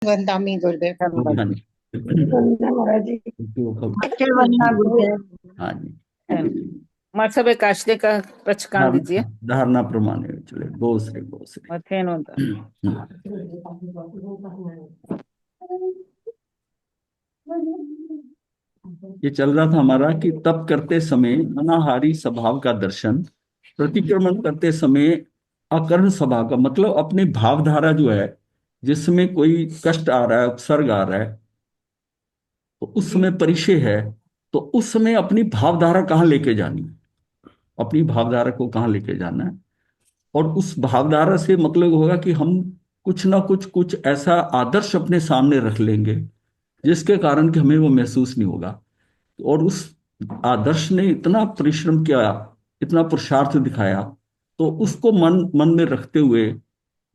वंदामी गुरुदेव। हाँ जी। वंदना महाराज जी। क्योंकि वो अखिल वंदना गुरुदेव। हाँ जी। मार साहब एक आश्रय का प्रचकान दीजिए। धारणा प्रमाण चले गो श्री गो श्री। मथेन होता ये चल रहा था हमारा कि तप करते समय अनाहारी स्वभाव का दर्शन, प्रतिक्रमण करते समय अकर्ण स्वभाव का मतलब अपनी भावधारा जो है, जिसमें कोई कष्ट आ रहा है, उपसर्ग आ रहा है, तो उस समय परिचय है, तो उस समय अपनी भावधारा कहाँ लेके जानी है, अपनी भावधारा को कहाँ लेके जाना है। और उस भावधारा से मतलब होगा कि हम कुछ ना कुछ ऐसा आदर्श अपने सामने रख लेंगे जिसके कारण कि हमें वो महसूस नहीं होगा। और उस आदर्श ने इतना परिश्रम किया, इतना पुरुषार्थ दिखाया, तो उसको मन मन में रखते हुए,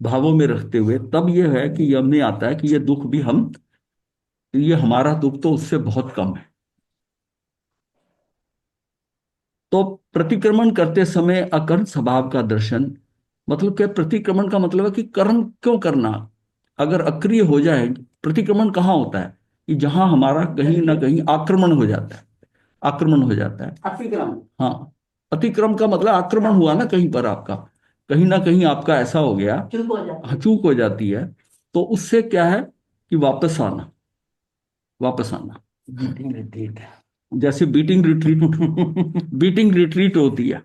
भावों में रखते हुए, तब यह है कि ये हमें आता है कि ये दुख भी हम, ये हमारा दुख तो उससे बहुत कम है। तो प्रतिक्रमण करते समय अकर्ण स्वभाव का दर्शन, मतलब क्या, प्रतिक्रमण का मतलब है कि कर्म क्यों करना। अगर अक्रिय हो जाए, प्रतिक्रमण कहाँ होता है कि जहां हमारा कहीं ना कहीं आक्रमण हो जाता है, आक्रमण हो जाता है, अतिक्रमण। हाँ, अतिक्रम का मतलब आक्रमण हुआ ना कहीं पर आपका, कहीं ना कहीं आपका ऐसा हो गया, चूक हो जाती है। तो उससे क्या है कि वापस आना, वापस आना। जैसे बीटिंग रिट्रीट बीटिंग रिट्रीट होती है।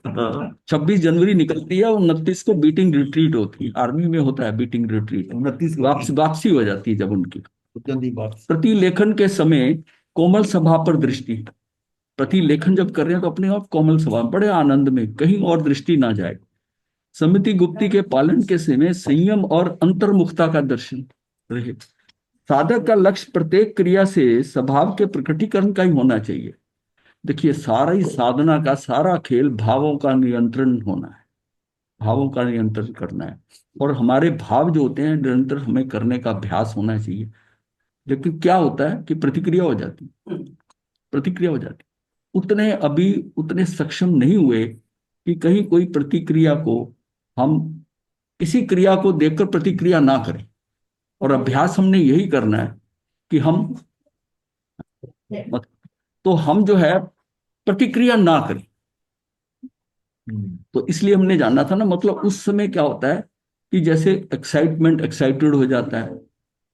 26 जनवरी निकलती है, 29 को बीटिंग रिट्रीट होती है, आर्मी में होता है बीटिंग रिट्रीट, 29 वापसी वापसी हो जाती है जब उनकी। प्रतिलेखन के समय कोमल सभा पर दृष्टि, प्रतिलेखन जब कर रहे हैं तो अपने आप कोमल सभा, बड़े आनंद में, कहीं और दृष्टि ना जाए। समिति गुप्ती के पालन के समय संयम और अंतर्मुखता का दर्शन रहे। साधक का लक्ष्य प्रत्येक क्रिया से स्वभाव के प्रकटीकरण का ही होना चाहिए। देखिए, सारा ही साधना का सारा खेल भावों का नियंत्रण होना है, भावों का नियंत्रण करना है। और हमारे भाव जो होते हैं निरंतर हमें करने का अभ्यास होना चाहिए। लेकिन क्या होता है कि प्रतिक्रिया हो जाती, प्रतिक्रिया हो जाती, उतने अभी उतने सक्षम नहीं हुए कि कहीं कोई प्रतिक्रिया को, हम किसी क्रिया को देखकर प्रतिक्रिया ना करें। और अभ्यास हमने यही करना है कि हम तो हम जो है प्रतिक्रिया ना करें। तो इसलिए हमने जानना था ना, मतलब उस समय क्या होता है कि जैसे एक्साइटमेंट, एक्साइटेड हो जाता है,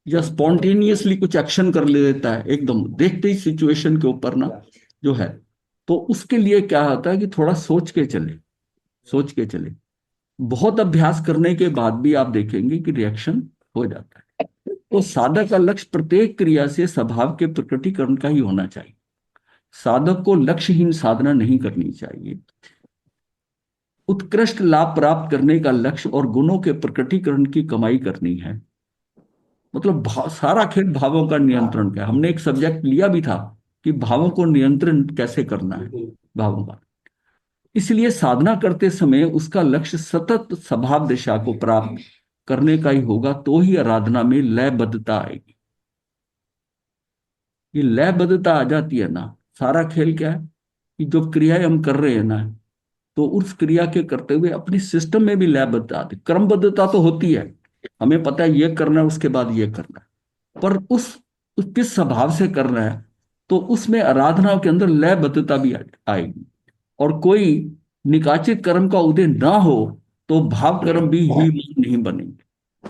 या स्पॉन्टेनियसली कुछ एक्शन कर लेता है एकदम देखते ही सिचुएशन के ऊपर ना जो है। तो उसके लिए क्या होता है कि थोड़ा सोच के चले, सोच के चले। बहुत अभ्यास करने के बाद भी आप देखेंगे कि रिएक्शन हो जाता है। तो साधक का लक्ष्य प्रत्येक क्रिया से स्वभाव के प्रकटीकरण का ही होना चाहिए। साधक को लक्ष्यहीन साधना नहीं करनी चाहिए। उत्कृष्ट लाभ प्राप्त करने का लक्ष्य और गुणों के प्रकटीकरण की कमाई करनी है। मतलब सारा खेल भावों का नियंत्रण का है। हमने एक सब्जेक्ट लिया भी था कि भावों को नियंत्रण कैसे करना है, भावों का। इसलिए साधना करते समय उसका लक्ष्य सतत स्वभाव दिशा को प्राप्त करने का ही होगा, तो ही आराधना में लयबद्धता आएगी। ये लयबद्धता आ जाती है ना, सारा खेल क्या है कि जो क्रियाएं हम कर रहे हैं ना, तो उस क्रिया के करते हुए अपनी सिस्टम में भी लयबद्धता आती, क्रमबद्धता तो होती है, हमें पता है ये करना है उसके बाद ये करना है, पर उस किस स्वभाव से करना है, तो उसमें आराधना के अंदर लयबद्धता भी आएगी। और कोई निकाचित कर्म का उदय ना हो तो भाव कर्म भी ही नहीं बनेंगे।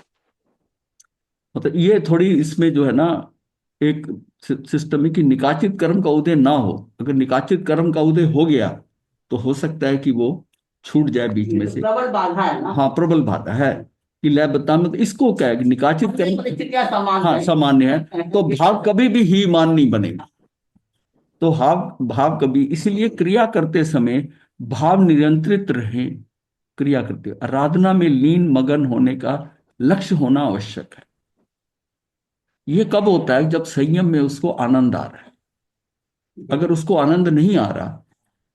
मतलब ये थोड़ी इसमें जो है ना, एक सिस्टम है कि निकाचित कर्म का उदय ना हो। अगर निकाचित कर्म का उदय हो गया तो हो सकता है कि वो छूट जाए बीच में से, प्रबल बाधा है ना। हाँ, प्रबल बाधा है कि लय बता में, तो इसको क्या है कि निकाचित कर्म, हाँ, सामान्य है, तो भाव कभी भी ही मान नहीं बनेगा। तो भाव भाव कभी, इसीलिए क्रिया करते समय भाव नियंत्रित रहे। क्रिया करते आराधना में लीन मगन होने का लक्ष्य होना आवश्यक है। ये कब होता है? जब संयम में उसको आनंद आ रहा है। अगर उसको आनंद नहीं आ रहा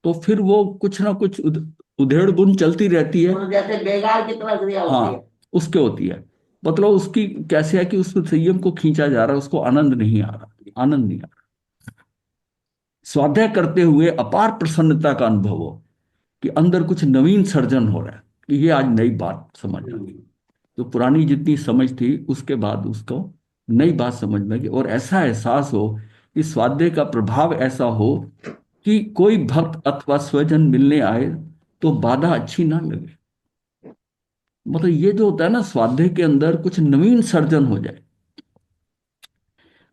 तो फिर वो कुछ ना कुछ उधेड़ बुन चलती रहती है, जैसे बेगार की तरह क्रिया होती है। हाँ, उसके होती है। मतलब उसकी कैसे है कि उसको संयम को खींचा जा रहा है, उसको आनंद नहीं आ रहा, आनंद नहीं आ रहा। स्वाध्याय करते हुए अपार प्रसन्नता का अनुभव हो कि अंदर कुछ नवीन सर्जन हो रहा है, कि ये आज नई बात समझ आ गई। तो पुरानी जितनी समझ थी उसके बाद उसको नई बात समझ में कि और ऐसा एहसास हो कि स्वाध्याय का प्रभाव ऐसा हो कि कोई भक्त अथवा स्वजन मिलने आए तो बाधा अच्छी ना लगे। मतलब ये जो होता है ना, स्वाध्याय के अंदर कुछ नवीन सर्जन हो जाए।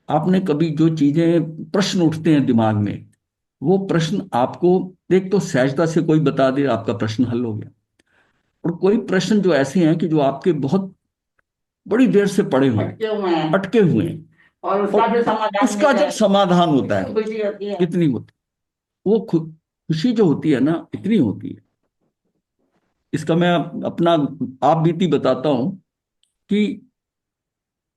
आपने कभी जो चीजें प्रश्न उठते हैं दिमाग में, वो प्रश्न आपको एक तो सहजता से कोई बता दे, आपका प्रश्न हल हो गया। और कोई प्रश्न जो ऐसे हैं कि जो आपके बहुत बड़ी देर से पड़े हुए अटके हुए हैं अटके हुए हैं, और उसका जो समाधान उसका मिल जब जाए, समाधान होता है, कितनी खुशी होती है। कितनी होती वो खुशी जो होती है ना, इतनी होती है। इसका मैं अपना आप बीती बताता हूं कि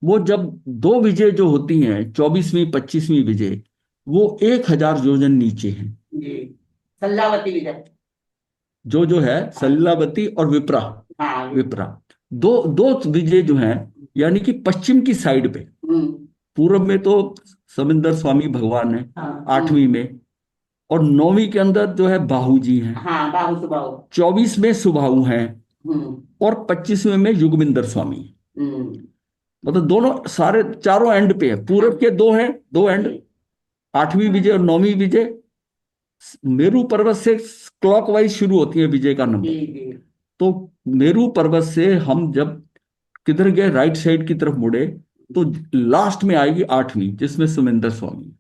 वो जब दो विजय जो होती हैं, 24वीं 25वीं विजय, वो 1000 योजन नीचे हैं। जी, सल्लावती विजय। जो है सल्लावती और विप्रा। हाँ, विप्रा दो दो विजय जो हैं, यानी कि पश्चिम की साइड पे। पूर्व में तो समिंदर स्वामी भगवान है, हाँ, 8वीं में, और 9वीं के अंदर जो है बाहू जी हैं। हाँ, बाहु सुबाहु। 24 में सुबाहु हैं हम्म, और 25वें में युगमिंदर स्वामी हैं। हम्म, मतलब दोनों सारे चारों एंड पे है। पूरब के दो हैं, दो एंड, 8वीं विजय और 9वीं विजय। मेरू पर्वत से क्लॉकवाइज शुरू होती है विजय का नंबर। जी, जी, तो मेरू पर्वत से हम जब किधर गए, राइट साइड की तरफ मुड़े, तो लास्ट में आएगी 8वीं, जिसमें सुमेंद्र स्वामी।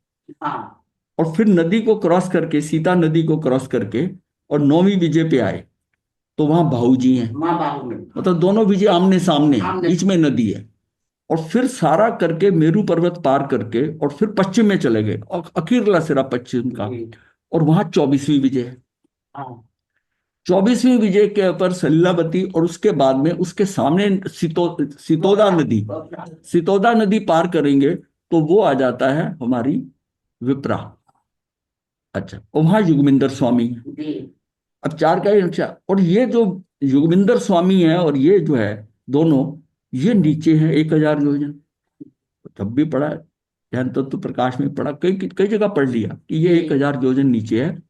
हाँ, और फिर नदी को क्रॉस करके, सीता नदी को क्रॉस करके, और 9वीं विजय पे आए तो वहां भाऊ जी हैं। माँ बाहु में। मतलब दोनों विजय आमने सामने हैं, आमने- बीच में नदी है। और फिर सारा करके मेरू पर्वत पार करके और फिर पश्चिम में चले गए, और अकीरला सिरा पश्चिम का, जी, और वहां 24वीं विजय है। हाँ, 24वीं विजय के ऊपर सलिलावती, और उसके बाद में उसके सामने सितोदा नदी। सितोदा नदी पार करेंगे तो वो आ जाता है हमारी विप्रा। अच्छा, और वहां युगमिंदर स्वामी है। जी, अब चार का ही। अच्छा, और ये जो युगमिंदर स्वामी है और ये जो है दोनों, ये नीचे है 1000 योजन। तब भी पढ़ा, ध्यान तत्व प्रकाश में पढ़ा, कई कई जगह पढ़ लिया कि ये 1000 योजन नीचे है।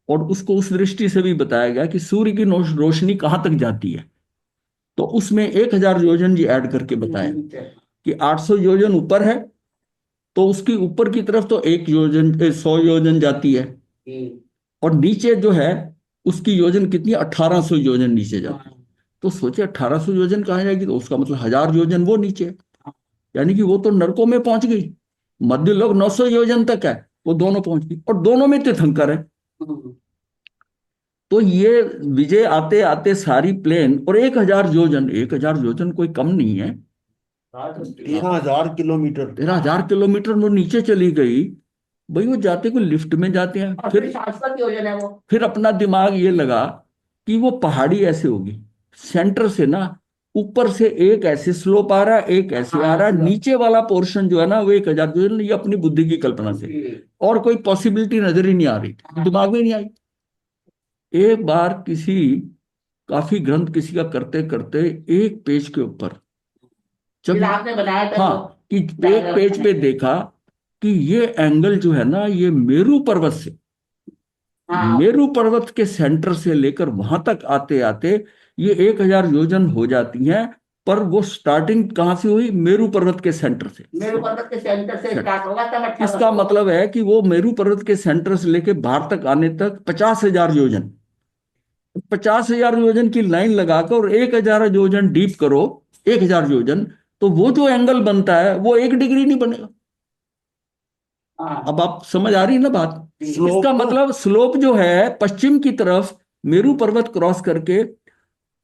और उसको उस दृष्टि से भी बताया गया कि सूर्य की रोशनी कहाँ तक जाती है, तो उसमें 1000 योजन जी ऐड करके बताया कि 800 योजन ऊपर है, तो उसकी ऊपर की तरफ तो 1 योजन 100 योजन जाती है, जी, और नीचे जो है उसकी योजन कितनी, 1800 योजन नीचे जाती है। तो सोचे 1800 योजन कहाँ जाएगी, तो उसका मतलब 1000 योजन वो नीचे है। यानी कि वो तो नरकों में पहुंच गई। मध्य लोग 900 योजन तक है, वो दोनों पहुंच गई, और दोनों में तीर्थंकर है। तो ये विजय आते आते सारी प्लेन, और 1000 योजन, 1000 योजन कोई कम नहीं है। 13,000 किलोमीटर। 13,000 किलोमीटर वो नीचे चली गई। भाई वो जाते को लिफ्ट में जाते हैं, और फिर शाश्वत योजन है वो। फिर अपना दिमाग ये लगा कि वो पहाड़ी ऐसे होगी, सेंटर से ना, ऊपर से एक ऐसे स्लोप आ रहा है, एक ऐसे आ रहा है, नीचे वाला पोर्शन जो है ना वो 1000 जो है, ये अपनी बुद्धि की कल्पना से, और कोई पॉसिबिलिटी नजर ही नहीं आ रही, दिमाग में नहीं आई। एक बार किसी काफी ग्रंथ किसी का करते करते एक पेज के ऊपर जब, फिर आपने बनाया था हाँ, कि एक पेज पे देखा कि ये एंगल जो है ना, ये मेरू पर्वत से, हाँ, मेरू पर्वत के सेंटर से लेकर वहां तक आते आते ये 1000 योजन हो जाती हैं। पर वो स्टार्टिंग कहां से हुई, मेरू पर्वत के सेंटर से। मेरू पर्वत के सेंटर से स्टार्ट होगा तब 1800। इसका मतलब है कि वो मेरू पर्वत के सेंटर से लेकर बाहर तक आने तक 50,000 योजन, 50,000 योजन की लाइन लगाकर और 1000 योजन डीप करो, 1000 योजन, तो वो जो एंगल बनता है वो 1 डिग्री नहीं बनेगा। हाँ, अब आप समझ आ रही है ना बात। स्लोप इसका मतलब स्लोप जो है पश्चिम की तरफ मेरू पर्वत क्रॉस करके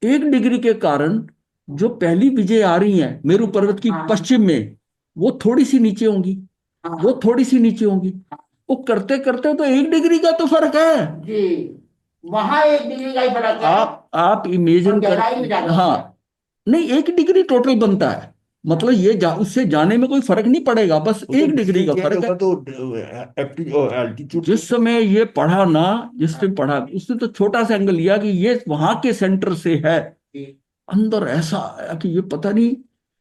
1 डिग्री के कारण जो पहली विजय आ रही है मेरू पर्वत की हाँ, पश्चिम में, वो थोड़ी सी नीचे होंगी, हाँ, वो थोड़ी सी नीचे होंगी। वो करते करते तो 1 डिग्री का तो फर्क है। जी, वहां 1 डिग्री का ही फर्क है। आप इमेजिन और कर, गहराई में ज्यादा हाँ, नहीं 1 डिग्री टोटल बनता है। मतलब ये उससे जाने में कोई फर्क नहीं पड़ेगा, बस वो तो 1 डिग्री का चेंज फर्क है। होगा तो एल्टीट्यूड। जिस समय ये पढ़ा ना, जिसने पढ़ा उसने तो छोटा सा एंगल लिया कि ये वहां के सेंटर से है, जी, अंदर ऐसा आया कि ये पता नहीं।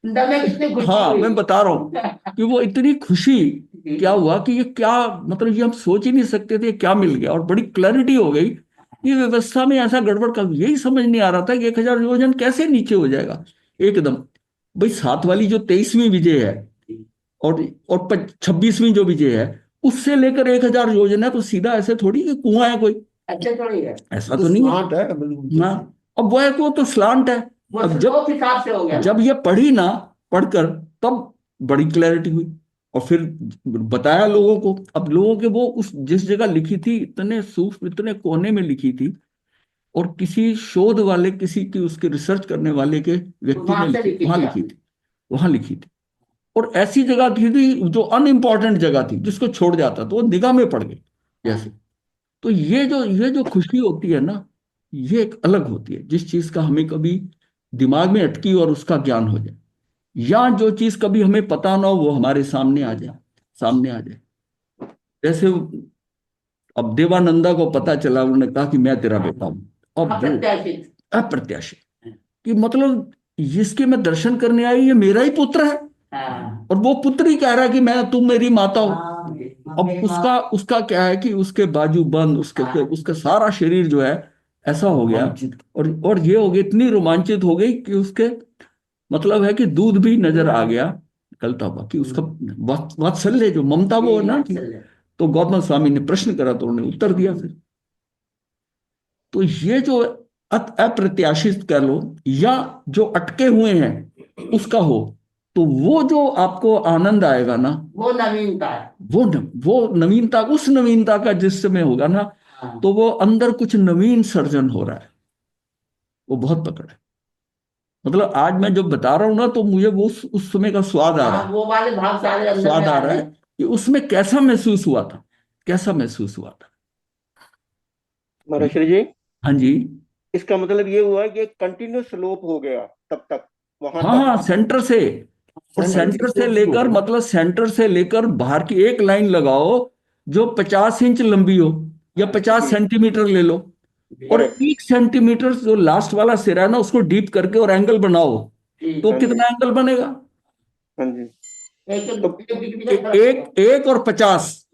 अंदर में कितनी खुशी हाँ, हुई। मैं बता रहा हूँ कि वो इतनी खुशी, जी, क्या हुआ कि ये क्या, मतलब ये हम सोच ही नहीं सकते थे क्या मिल गया, और बड़ी क्लैरिटी हो गई। ये व्यवस्था में ऐसा गड़बड़ का यही समझ नहीं आ रहा था कि 1000 योजन कैसे नीचे हो जाएगा एकदम। भाई साथ वाली जो 23वीं विजय है, और 26वीं जो विजय है उससे लेकर 1000 योजना, तो सीधा ऐसे थोड़ी कि कुआं है कोई, अच्छा थोड़ी है, ऐसा तो नहीं है स्मार्ट है बिल्कुल। ना। अब वो है कि वो तो स्लांट है। वो अब स्लोप हिसाब से हो गया ना। जब ये पढ़ी ना, पढ़कर तब बड़ी क्लैरिटी हुई, और फिर बताया लोगों को। अब लोगों के वो उस जिस जगह लिखी थी इतने सूक्ष्म, इतने कोने में लिखी थी, और किसी शोध वाले, किसी की उसके रिसर्च करने वाले के व्यक्ति वहां ने से लिखी वहां थी लिखी थी, वहां लिखी थी। और ऐसी जगह थी जो अनइम्पॉर्टेंट जगह थी, जिसको छोड़ जाता तो वो निगाह में पड़ गई जैसे। तो ये जो खुशी होती है ना, ये एक अलग होती है, जिस चीज का हमें कभी दिमाग में अटकी और उसका ज्ञान हो जाए, या जो चीज कभी हमें पता ना हो वो हमारे सामने आ जाए। जैसे अब देवानंदा को पता चला, उन्होंने कहा कि मैं तेरा बेटा हूं। अब वो अप्रत्याशित। अप्रत्याशित कि मतलब जिसके मैं दर्शन करने आई, ये मेरा ही पुत्र है, हाँ। और वो पुत्र ही कह रहा है कि मैं, तुम मेरी माता हो। हाँ, अब मेरी माँ- उसका क्या है कि उसके बाजू बंद, उसका सारा शरीर जो है ऐसा हो गया, रोमांचित। और ये हो गई, इतनी रोमांचित हो गई कि उसके मतलब है कि दूध भी नजर आ गया निकलता हुआ, कि उसका वात्सल्य जो ममता वो है ना कि। तो गौतम स्वामी ने प्रश्न करा तो उन्होंने उत्तर दिया फिर। तो ये जो अप्रत्याशित कह लो, या जो अटके हुए हैं उसका हो, तो वो जो आपको आनंद आएगा ना, वो नवीनता है। वो नवीनता, उस नवीनता का जिस समय होगा ना, हाँ। तो वो अंदर कुछ नवीन सर्जन हो रहा है, वो बहुत पकड़ है। मतलब आज मैं जो बता रहा हूं ना, तो मुझे वो उस समय का स्वाद आ रहा हाँ, है, वो वाले भाव सारे अंदर स्वाद में आ आ रहा रहे है हैं। कि उसमें कैसा महसूस हुआ था, कैसा महसूस हुआ था। महर्षि जी, हाँ जी। इसका मतलब ये हुआ कि कंटिन्यूस स्लोप हो गया तब तक, वहां हाँ तक। हाँ, सेंटर से, और सेंटर सेंटर से से लेकर, मतलब सेंटर से लेकर बाहर की एक लाइन लगाओ जो 50 इंच लंबी हो, या 50 सेंटीमीटर ले लो, और करेक्ट। 1 सेंटीमीटर जो लास्ट वाला सिरा है ना, उसको डीप करके और एंगल बनाओ, जी। तो हाँ जी। कितना एंगल बनेगा? हाँ जी। एक तो एक डिग्री का फर्क एक एक और 50,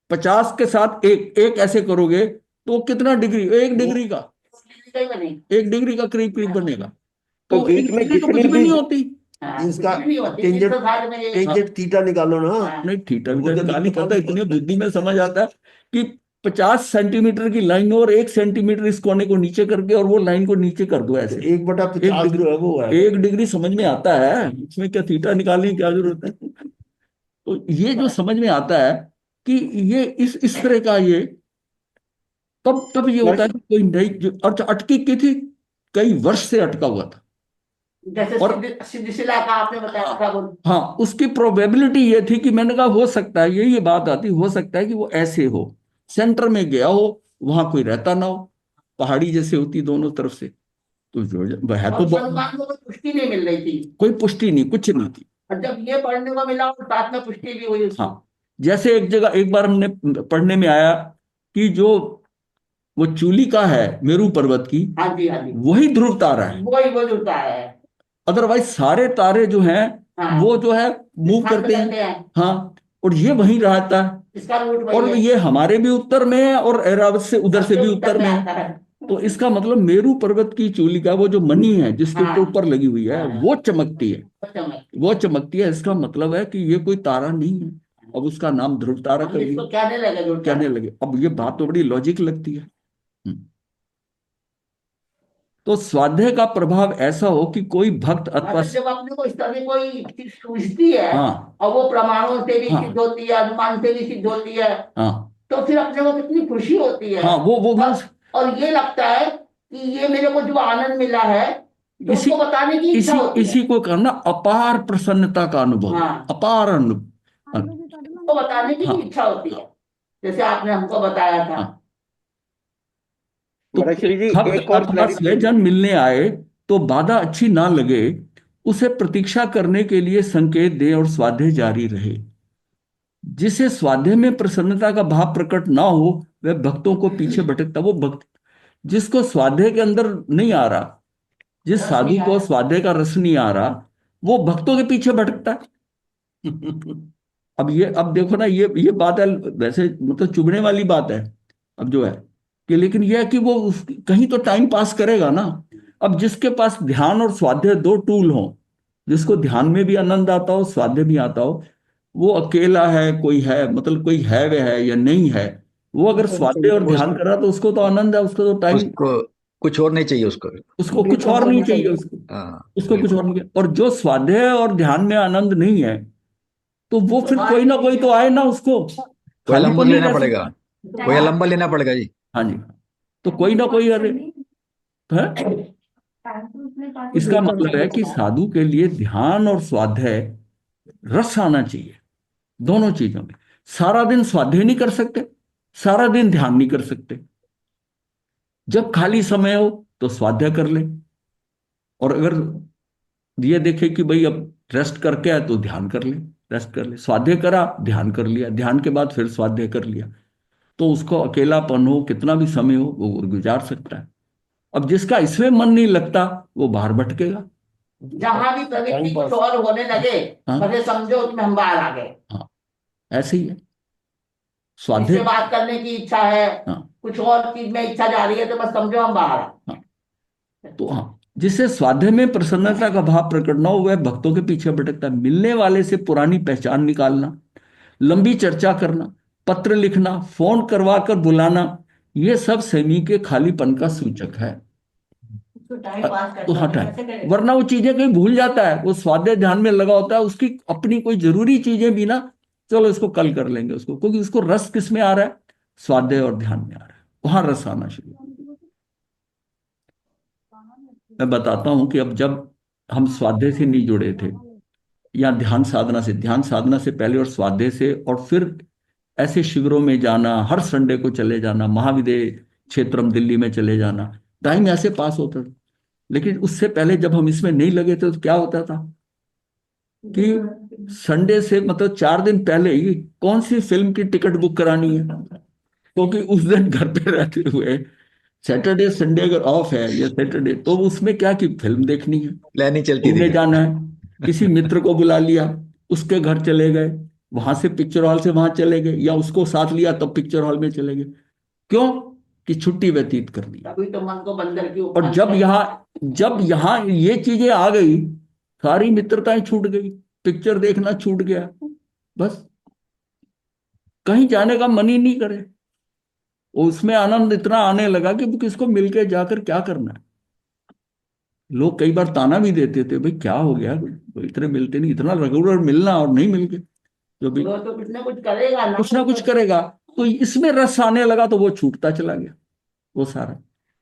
50 के साथ एक एक ऐसे करोगे तो कितना डिग्री, 1 डिग्री का, होगा ही बनेगी। 1 डिग्री का करीब करीब बनेगा। तो तो बीच एक में डिग्री तो जितनी कुछ भी भी नहीं होती। हाँ, इसका कुछ भी नहीं होती, टेंजेंट 360 में ये। टेंजेंट थीटा निकालो ना। हाँ। नहीं, थीटा वो वीटा जब निकाल नहीं निकाल- पाता, इतनी बुद्धि में समझ आता है कि 50 सेंटीमीटर की लाइन हो, और 1 सेंटीमीटर इस कोने को नीचे करके और वो लाइन को नीचे कर दो ऐसे, 1/50 डिग्री, जो है वो है। 1 डिग्री समझ में आता है, इसमें क्या थीटा निकालने की क्या जरूरत है। तो ये जो समझ में आता है कि ये इस तरह का ये, तब ये होता है महर्षि कि कोई नई और अटकी की थी, कई वर्ष से अटका हुआ था। जैसे और सिद्धिशिला का आपने बताया था वो। हाँ, उसकी प्रोबेबिलिटी ये थी कि मैंने कहा हो सकता है, यही ये बात आती, हो सकता है कि वो ऐसे हो, सेंटर में गया हो, वहां कोई रहता ना हो, पहाड़ी जैसे होती दोनों तरफ से, तो जो है तो और उस अनुमान को कोई पुष्टि नहीं मिल रही थी, कोई पुष्टि नहीं, कुछ नहीं थी। और जब ये पढ़ने को मिला और साथ में पुष्टि भी हुई उसकी। हाँ, जैसे एक जगह एक बार हमने पढ़ने में आया कि जो वो चूलिका है मेरू पर्वत की, हाँ जी, हाँ जी, वही ध्रुव तारा है, वो जुड़ता है। अदरवाइज सारे तारे जो हैं हाँ। वो जो है मूव स्थान करते बदलते हैं। हैं। हाँ, और ये वहीं रहता है, इसका रूट और वही है। ये हमारे भी उत्तर में है, और ऐरावत से उधर से भी सबसे उत्तर में आता है। है। तो इसका मतलब मेरू पर्वत की चूलिका, वो जो मणि है जिसके हाँ। ऊपर लगी हुई है, हाँ। वो चमकती है, वो चमकती वो चमकती है। इसका मतलब है कि ये कोई तारा नहीं है। अब उसका नाम ध्रुव तारा हम कर इसको दिया, कहने लगे जुड़ता कहने है। लगे। अब ये बात तो बड़ी लॉजिक लगती है। तो स्वाध्याय का प्रभाव ऐसा हो कि कोई भक्त अथवा, मतलब जब अपने को इस तरह की कोई चीज सूझती है, हाँ और वो प्रमाणों से भी हाँ सिद्ध होती है, अनुमान से भी सिद्ध होती है, हाँ तो फिर अपने को कितनी खुशी होती है। हाँ, वो और ये लगता है कि ये मेरे को जो आनंद मिला है, तो इसी उसको बताने की इच्छा इसी होती है। इसी को करना अपार प्रसन्नता का अनुभव, हाँ। अपार अनुभव। उसको बताने की हाँ भी इच्छा होती है, जैसे आपने हमको बताया था। हाँ। तो महर्षि कोई जी, भक्त एक और अथवा क्लैरिफिकेशन। स्वजन मिलने आए तो बाधा अच्छी ना लगे, उसे प्रतीक्षा करने के लिए संकेत दे और स्वाध्याय जारी रहे। जिसे स्वाध्याय में प्रसन्नता का भाव प्रकट ना हो, वह भक्तों को पीछे भटकता। वो भक्त जिसको स्वाध्याय के अंदर नहीं आ रहा, जिस रस साधु नहीं को आया। स्वाध्याय का रस नहीं आ रहा, वो भक्तों के पीछे भटकता है। अब देखो ना, ये बात है वैसे, मतलब चुभने वाली बात है अब जो है कि, लेकिन यह है कि वो कहीं तो टाइम पास करेगा ना। अब जिसके पास ध्यान और स्वाध्याय दो टूल हो, जिसको ध्यान में भी आनंद आता हो, स्वाध्याय भी आता हो, वो अकेला है, कोई है, मतलब कोई है वह है या नहीं है, वो अगर स्वाध्याय और ध्यान कर रहा तो उसको तो आनंद है, उसको तो टाइम, उसको कुछ और नहीं चाहिए उसको। उसको कुछ बिल्कुल और नहीं सही चाहिए, सही। उसको हाँ उसको कुछ बिल्कुल। और नहीं चाहिए। और जो स्वाध्याय और ध्यान में आनंद नहीं है, तो वो फिर कोई ना कोई तो आए ना उसको, कोई खाली तो लंबन नहीं लेना रह पड़ेगा, सकता। कोई लंबा लेना पड़ेगा जी। हाँ जी, तो कोई ना कोई, अरे है, इसका बिल्कुल मतलब है कि साधु के लिए ध्यान और स्वाध्याय रस आना चाहिए दोनों चीजों में। सारा दिन स्वाध्याय नहीं कर सकते, सारा दिन ध्यान नहीं कर सकते, जब खाली समय हो तो स्वाध्याय कर ले, और अगर ये देखे कि भाई अब रेस्ट करके आए तो ध्यान कर ले, रेस्ट कर ले, स्वाध्याय करा, ध्यान कर लिया, ध्यान के बाद फिर स्वाध्याय कर लिया, तो उसको अकेलापन हो, कितना भी समय हो, वो गुजार सकता है। अब जिसका इसमें मन नहीं लगता, वो बाहर भटकेगा। जहां भी प्रवृत्ति टाइम कुछ पास। और होने लगे, हाँ बस ये समझो उसमें हम बाहर आ गए। हाँ, ऐसे ही है इससे स्वाध्याय। बात करने की इच्छा है, हाँ कुछ और चीज में इच्छा जा रही है, तो बस समझो हम बाहर आ। हाँ, तो हाँ, जिससे स्वाध्याय में प्रसन्नता का भाव प्रकट न हो, वह भक्तों के पीछे भटकता है। मिलने वाले से पुरानी पहचान निकालना, लंबी चर्चा करना, पत्र लिखना, फोन करवा कर बुलाना, ये सब सेमी के खालीपन का सूचक है। टाइम पास तो करता है, हटा कैसे है, करेगा? वरना वो चीजें कहीं भूल जाता है, वो स्वाध्याय ध्यान में लगा होता है, उसकी अपनी कोई जरूरी चीजें भी ना, चलो इसको कल कर लेंगे उसको, क्योंकि उसको रस किस में आ रहा है, स्वाध्याय और ध्यान में आ रहा है, वहां रस आना शुरू। मैं बताता हूं कि अब जब हम स्वाध्याय से नहीं जुड़े थे, या ध्यान साधना से, ध्यान साधना से पहले और स्वाध्याय से, और फिर ऐसे शिविरों में जाना, हर संडे को चले जाना, महाविद्य क्षेत्रम दिल्ली में चले जाना, टाइम ऐसे पास होता था। लेकिन उससे पहले जब हम इसमें नहीं लगे थे तो क्या होता था कि संडे से मतलब 4 दिन पहले ही कौन सी फिल्म की टिकट बुक करानी है, क्योंकि उस दिन घर पे रहते हुए सैटरडे संडे अगर ऑफ है या सैटरडे, तो उसमें क्या कि फिल्म देखनी है, प्लानिंग चलती थी घूमने फिर। जाना है, किसी मित्र को बुला लिया, उसके घर चले गए, वहां से पिक्चर हॉल से वहां चले गए, या उसको साथ लिया तब पिक्चर हॉल में चले गए। क्यों? कि छुट्टी व्यतीत करनी है। तभी तो मन को बंदर की और जब यहाँ ये चीजें आ गई, सारी मित्रताएं छूट गई, पिक्चर देखना छूट गया, बस कहीं जाने का मन ही नहीं करे। उसमें आनंद इतना आने लगा कि किसको मिलके जाकर क्या करना है। लोग कई बार ताना भी देते थे, भाई क्या हो गया, इतने मिलते नहीं, इतना रेगुलर मिलना और नहीं मिलके, जो भी वो तो कुछ ना कुछ करेगा कुछ ना कुछ करेगा, तो इसमें रस आने लगा, तो वो छूटता चला गया वो सारा।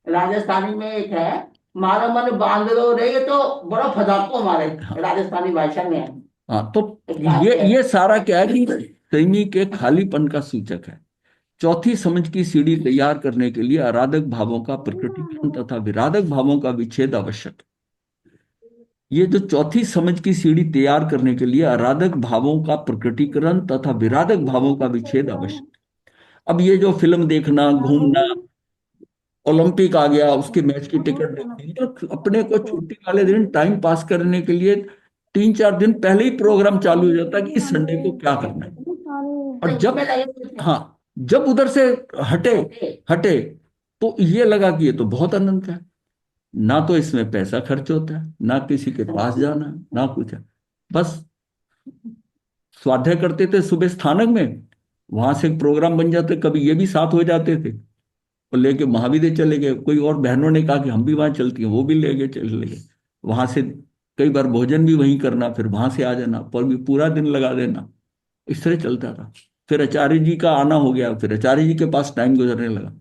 राजस्थानी में एक है, मारो मन बांध लो रे, ये तो बड़ा फजाको हमारे हाँ राजस्थानी भाषा में है। हाँ, तो एक बात है। ये सारा क्या है कि प्रेमी के खालीपन का सूचक है। चौथी समझ की सीढ़ी तैयार करने के लिए आराधक भावों का प्रकटीकरण तथा विराधक भावों का विच्छेद आवश्यक है। ये जो चौथी समझ की सीढ़ी तैयार करने के लिए आराधक भावों का प्रकटीकरण तथा विराधक भावों का विच्छेद आवश्यक है। अब ये जो फिल्म देखना, घूमना, ओलंपिक आ गया, उसके मैच की टिकट देखनी, तो अपने को छुट्टी वाले दिन टाइम पास करने के लिए 3-4 दिन पहले ही प्रोग्राम चालू हो जाता है कि इस संडे को क्या करना है। और जब, इसमें लगे हुए थे। हाँ, जब उधर से हटे हटे, तो ये लगा कि ये तो बहुत आनंद है, ना तो इसमें पैसा खर्च होता है, ना किसी के पास जाना है, ना कुछ है, बस स्वाध्याय करते थे सुबह स्थानक में, वहां से एक प्रोग्राम बन जाते, कभी ये भी साथ हो जाते थे, और लेके महाविद्य चले गए, कोई और बहनों ने कहा कि हम भी वहां चलती हैं, वो भी ले गए, चले गए वहां से। कई बार भोजन भी वहीं करना, फिर वहां से आ जाना, पर भी पूरा दिन लगा देना, इस तरह चलता था। फिर आचार्य जी का आना हो गया, फिर आचार्य जी के पास टाइम गुजरने लगा,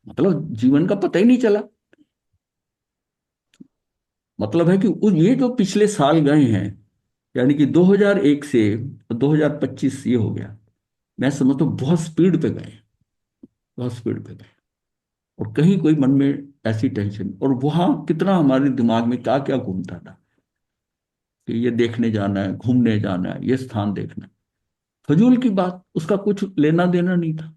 मतलब जीवन का पता ही नहीं चला। मतलब है कि ये जो पिछले साल गए हैं, यानी कि 2001 से 2025 ये हो गया, मैं समझता हूँ बहुत स्पीड पे गए, बहुत स्पीड पे गए। और कहीं कोई मन में ऐसी टेंशन, और वहां कितना हमारे दिमाग में क्या क्या घूमता था कि ये देखने जाना है, घूमने जाना है, ये स्थान देखना है, फजूल की बात, उसका कुछ लेना देना नहीं था।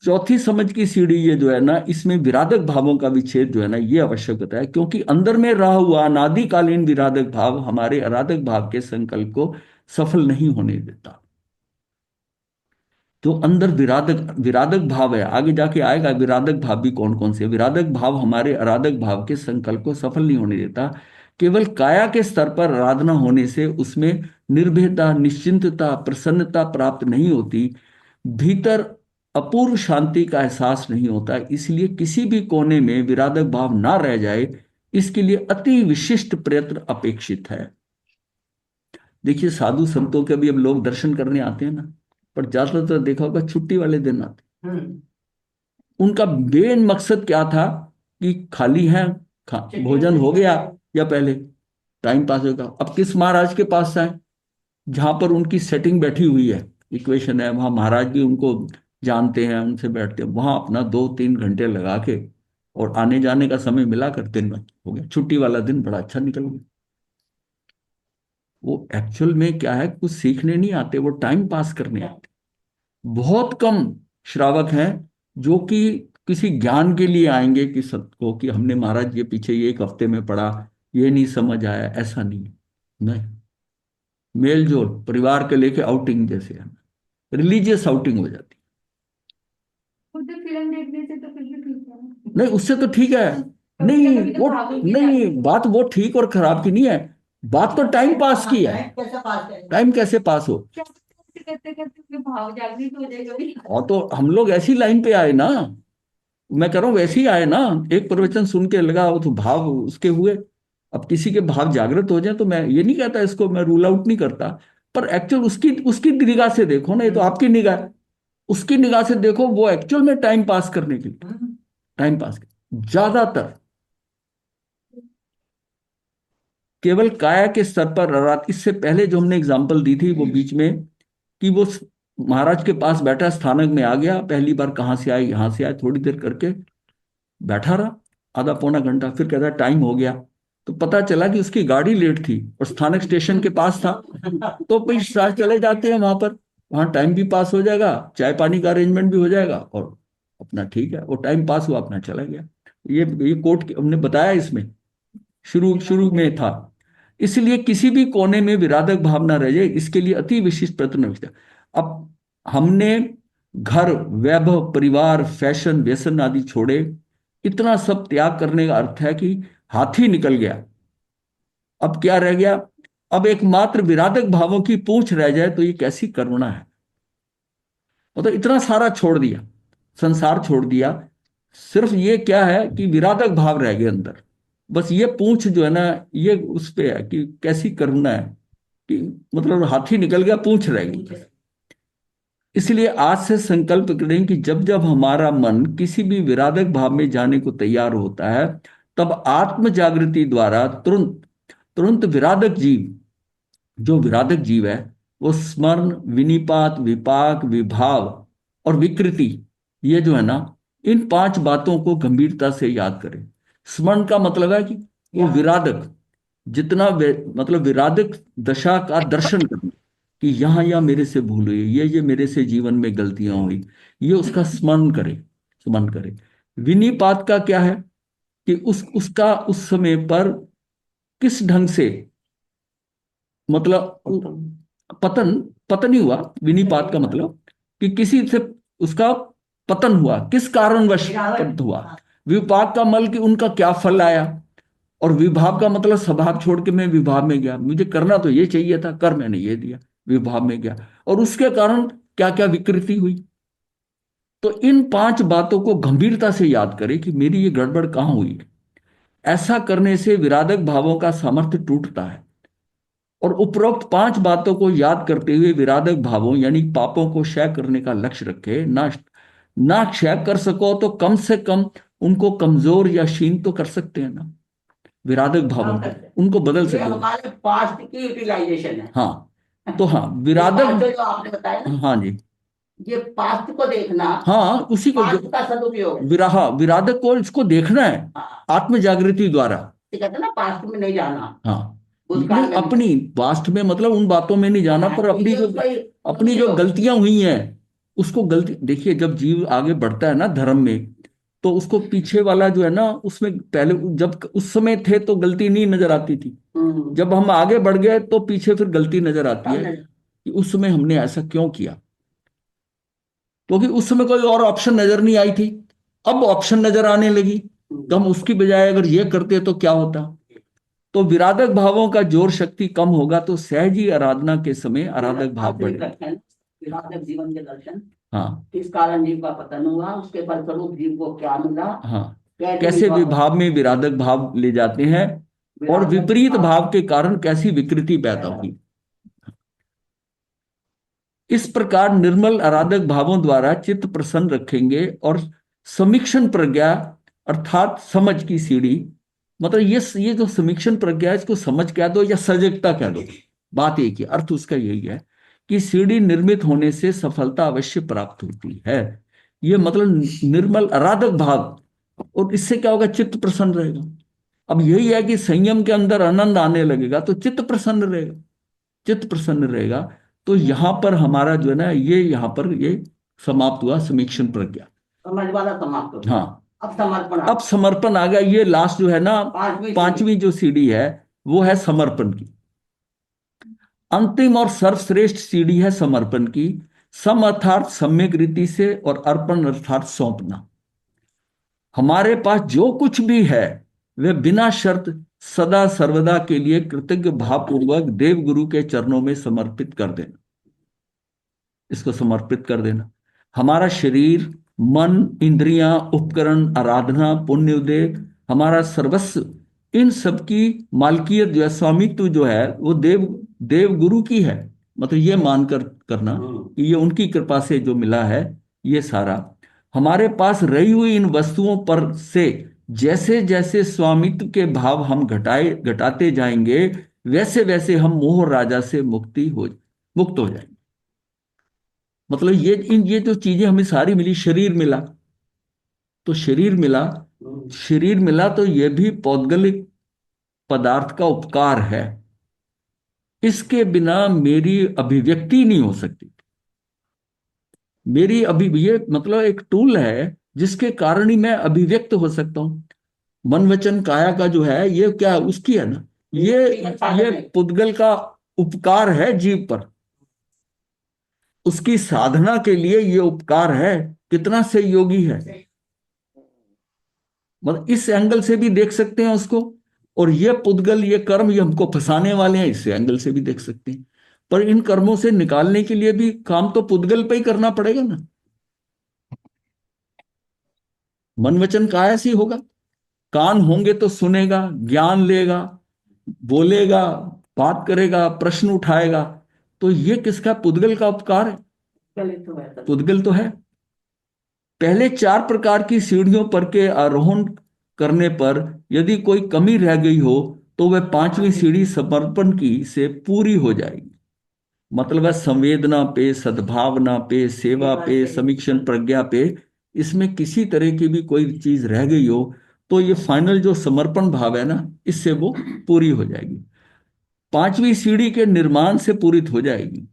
चौथी समझ की सीढ़ी ये जो है ना, इसमें विराधक भावों का विच्छेद जो है ना, ये आवश्यक होता है, क्योंकि अंदर में रहा हुआ अनादिकालीन विराधक भाव हमारे आराधक भाव के संकल्प को सफल नहीं होने देता। जो अंदर विराधक विराधक भाव है, आगे जाके आएगा विराधक भाव भी कौन कौन से, विराधक भाव हमारे आराधक भाव के संकल्प को सफल नहीं होने देता। केवल काया के स्तर पर आराधना होने से उसमें निर्भयता, निश्चिंतता, प्रसन्नता प्राप्त नहीं होती, भीतर अपूर्व शांति का एहसास नहीं होता। इसलिए किसी भी कोने में विराधक भाव ना रह जाए, इसके लिए अति विशिष्ट प्रयत्न अपेक्षित है। देखिए साधु संतों के भी अब लोग दर्शन करने आते हैं ना, पर ज्यादातर देखा होगा छुट्टी वाले दिन आते। उनका मेन मकसद क्या था कि खाली है, भोजन हो गया या पहले टाइम पास होगा। अब किस महाराज के पास जाए जहां पर उनकी सेटिंग बैठी हुई है, इक्वेशन है, वहां महाराज भी उनको जानते हैं, उनसे बैठते हैं, वहां अपना 2-3 घंटे लगा के और आने जाने का समय मिला कर दिन हो गया, छुट्टी वाला दिन बड़ा अच्छा निकल गया। वो एक्चुअल में क्या है, कुछ सीखने नहीं आते, वो टाइम पास करने आते। बहुत कम श्रावक हैं जो कि किसी ज्ञान के लिए आएंगे कि सबको कि हमने महाराज ये पीछे ये 1 हफ्ते में पढ़ा, ये नहीं समझ आया, ऐसा नहीं। नहीं, मेल जोल परिवार के लेके आउटिंग जैसे है, रिलीजियस आउटिंग हो जाती फिल्म देखने से तो फिर भी ठीक है। नहीं, उससे तो ठीक है। नहीं वो नहीं, बात वो ठीक और खराब की नहीं है, बात तो टाइम पास की है। कैसे पास करें? टाइम कैसे पास हो? करते करते भाव जागृत हो जाएगा। और तो हम लोग ऐसी लाइन पे आए ना, मैं कह रहा हूँ वैसे ही आए ना, एक प्रवचन सुन के लगा वो तो भाव उसके हुए। अब किसी के भाव जागृत हो जाए तो मैं ये नहीं कहता, इसको मैं रूल आउट नहीं करता, पर एक्चुअल उसकी उसकी निगाह से देखो ना, ये तो आपकी निगाह है, उसकी निगाह से देखो, वो एक्चुअल में टाइम पास करने के लिए, टाइम पास ज्यादातर केवल काया के स्तर पर अर्थात इससे पहले जो हमने एग्जांपल दी थी वो बीच में कि वो महाराज के पास बैठा, स्थानक में आ गया, पहली बार कहां से आए, यहां से आए, थोड़ी देर करके बैठा रहा, आधा पौना घंटा, फिर कहता टाइम हो गया। तो पता चला कि उसकी गाड़ी लेट थी और स्थानक स्टेशन के पास था, तो भाई साथ चले जाते हैं वहां पर, वहां टाइम भी पास हो जाएगा, चाय पानी का अरेंजमेंट भी हो जाएगा और अपना ठीक है, वो टाइम पास हुआ, अपना चला गया। ये कोट हमने बताया, इसमें शुरू शुरू में था। इसलिए किसी भी कोने में विराधक भावना रह जाए, इसके लिए अति विशिष्ट प्रयत्न आवश्यक है। अब हमने घर, वैभव, परिवार, फैशन, व्यसन आदि छोड़े, इतना सब त्याग करने का अर्थ है कि हाथी निकल गया, अब क्या रह गया? अब एकमात्र विराधक भावों की पूंछ रह जाए तो ये कैसी करुणा है। मतलब इतना सारा छोड़ दिया, संसार छोड़ दिया, सिर्फ ये क्या है कि विराधक भाव रह गए अंदर, बस ये पूंछ जो है ना, ये उस पे है कि कैसी करुणा है कि मतलब हाथी निकल गया, पूंछ रह गई। इसलिए आज से संकल्प करें कि जब जब हमारा मन किसी भी विराधक भाव में जाने को तैयार होता है, तब आत्म जागृति द्वारा तुरंत तुरंत विराधक जीव, जो विराधक जीव है, वो स्मरण, विनिपात, विपाक, विभाव और विकृति, ये जो है ना, इन 5 बातों को गंभीरता से याद करें। स्मरण का मतलब है कि वो विराधक जितना मतलब विराधक दशा का दर्शन करना कि यहाँ यहाँ मेरे से भूल हुई, ये मेरे से जीवन में गलतियां हुई, ये उसका स्मरण करे, स्मरण करे। विनिपात का क्या है कि उसका उस समय पर किस ढंग से, मतलब पतन ही हुआ। विनिपात का मतलब कि किसी से उसका पतन हुआ, किस कारणवश पतन हुआ। विपाक का मल कि उनका क्या फल आया, और विभाव का मतलब स्वभाव छोड़ के मैं विभाव में गया, मुझे करना तो ये चाहिए था, कर मैंने ये दिया, विभाव में गया, और उसके कारण क्या क्या विकृति हुई। तो इन 5 बातों को गंभीरता से याद करें कि मेरी ये गड़बड़ कहां हुई है। ऐसा करने से विराधक भावों का सामर्थ्य टूटता है, और उपरोक्त 5 बातों को याद करते हुए विराधक भावों यानी पापों को क्षय करने का लक्ष्य रखे। ना क्षय कर सको तो कम से कम उनको कमजोर या क्षीण तो कर सकते हैं ना, विराधक भावों को, उनको बदल ये सकते हैं। हमारे पास्ट की यूटिलाइजेशन है। हाँ, तो हाँ ये विराधक, पास्ट जो आपने बताया ना, हाँ जी, ये पास्ट को देखना, हाँ उसी को पास्ट का सदुपयोग है। विराधक को इसको देखना है हाँ, आत्म जागृति द्वारा। ये कहते हैं ना पास्ट में नहीं जाना, हाँ, भूतकाल नहीं, में अपनी पास्ट में मतलब उन बातों में नहीं जाना, पर अपनी जो गलतियां हुई हैं उसको गलती देखिए। जब जीव आगे बढ़ता है ना धर्म में, तो उसको पीछे वाला जो है ना, उसमें पहले जब उस समय थे तो गलती नहीं नजर आती थी, जब हम आगे बढ़ गए तो पीछे फिर गलती नजर आती है कि उस समय हमने ऐसा क्यों किया, क्योंकि उस समय कोई और ऑप्शन नजर नहीं आई थी, अब ऑप्शन नजर आने लगी, तो हम उसकी बजाय अगर ये करते तो क्या होता। तो विराधक भावों का जोर शक्ति कम होगा तो सहज ही आराधना के समय आराधक भाव बढ़ेगा। विराधक जीवन के दर्शन, हाँ किस कारण जीव का पतन हुआ, उसके फलस्वरूप जीव को क्या मिला, हाँ, कैसे विभाव में विराधक भाव ले जाते हैं और विपरीत भाव के कारण कैसी विकृति पैदा हुई। इस प्रकार निर्मल आराधक भावों द्वारा चित्त प्रसन्न रखेंगे और समीक्षण प्रज्ञा अर्थात समझ की सीढ़ी, मतलब ये जो समीक्षण प्रज्ञा, इसको समझ कह दो या सजगता कह दो, बात एक ही, अर्थ उसका यही है कि सीढ़ी निर्मित होने से सफलता अवश्य प्राप्त होती है। ये मतलब निर्मल आराधक भाव, और इससे क्या होगा, चित्त प्रसन्न रहेगा। अब यही है कि संयम के अंदर आनंद आने लगेगा तो चित्त प्रसन्न रहेगा, चित्त प्रसन्न रहेगा। तो यहां पर हमारा जो है ना, ये यहां पर ये समाप्त हुआ समीक्षण प्रज्ञा। समझ वाला समाप्त हो गया। हाँ, अब समर्पण अब समर्पण आ गया। ये लास्ट जो है ना, पांचवी जो सीढ़ी है वो है समर्पण की। अंतिम और सर्वश्रेष्ठ सीढ़ी है समर्पण की। सम अर्थात सम्यक रीति से और अर्पण अर्थात सौंपना। हमारे पास जो कुछ भी है वह बिना शर्त सदा सर्वदा के लिए कृतज्ञ भावपूर्वक देव गुरु के चरणों में समर्पित कर देना, इसको समर्पित कर देना। हमारा शरीर, मन, इंद्रियां, उपकरण, आराधना, पुण्य उदय, हमारा सर्वस्व, इन सब की मालकियत जो है, स्वामित्व जो है वो देव गुरु की है। मतलब ये मानकर करना कि ये उनकी कृपा से जो मिला है। ये सारा हमारे पास रही हुई इन वस्तुओं पर से जैसे जैसे स्वामित्व के भाव हम घटाते जाएंगे वैसे वैसे हम मोह राजा से मुक्त हो जाएंगे। मतलब ये जो चीजें हमें सारी मिली, शरीर मिला तो शरीर मिला तो ये भी पौद्गलिक पदार्थ का उपकार है। इसके बिना मेरी अभिव्यक्ति नहीं हो सकती। ये मतलब एक टूल है जिसके कारण ही मैं अभिव्यक्त हो सकता हूं। मन वचन काया का जो है ये क्या उसकी है ना, ये पुद्गल का उपकार है जीव पर, उसकी साधना के लिए ये उपकार है। कितना सहयोगी है, मतलब इस एंगल से भी देख सकते हैं उसको। और ये पुद्गल, ये कर्म, ये हमको फंसाने वाले हैं, इस एंगल से भी देख सकते हैं। पर इन कर्मों से निकालने के लिए भी काम तो पुद्गल पे ही करना पड़ेगा ना। मन वचन काया से होगा। कान होंगे तो सुनेगा, ज्ञान लेगा, बोलेगा, बात करेगा, प्रश्न उठाएगा। तो ये किसका, पुद्गल का उपकार है। पुद्गल तो है। पहले 4 प्रकार की सीढ़ियों पर के आरोहण करने पर यदि कोई कमी रह गई हो तो वह 5वीं सीढ़ी समर्पण की से पूरी हो जाएगी। मतलब है संवेदना पे, सद्भावना पे, सेवा पे, समीक्षण प्रज्ञा पे, इसमें किसी तरह की भी कोई चीज रह गई हो तो ये फाइनल जो समर्पण भाव है ना, इससे वो पूरी हो जाएगी। 5वीं सीढ़ी के निर्माण से पूरित हो जाएगी।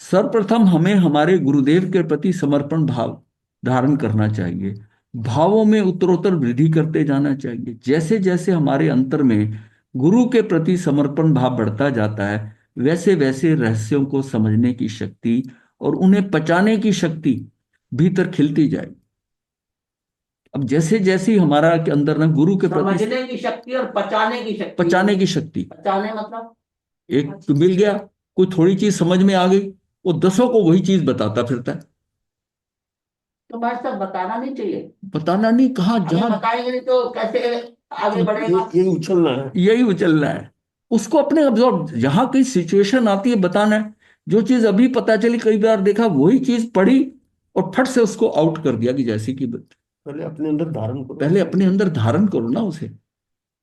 सर्वप्रथम हमें हमारे गुरुदेव के प्रति समर्पण भाव धारण करना चाहिए। भावों में उत्तरोत्तर वृद्धि करते जाना चाहिए। जैसे जैसे हमारे अंतर में गुरु के प्रति समर्पण भाव बढ़ता जाता है वैसे वैसे रहस्यों को समझने की शक्ति और उन्हें पचाने की शक्ति भीतर खिलती जाएगी। अब जैसे जैसे हमारा के अंदर ना गुरु के प्रति समझने की शक्ति और पचाने की शक्ति। पचाने मतलब एक तो मिल गया, कोई थोड़ी चीज समझ में आ गई, वो 10 को वही चीज बताता फिरता है। तो भाई सब बताना नहीं चाहिए। बताना नहीं, कहाँ जहां बताएंगे नहीं तो कैसे आगे बढ़ेगा। यही उछलना है उसको अपने अब्जॉर्ब। जहां कहीं सिचुएशन आती है बताना है। जो चीज अभी पता चली, कई बार देखा वही चीज पढ़ी और फट से उसको आउट कर दिया कि जैसे कि पहले अपने अंदर धारण करो ना उसे।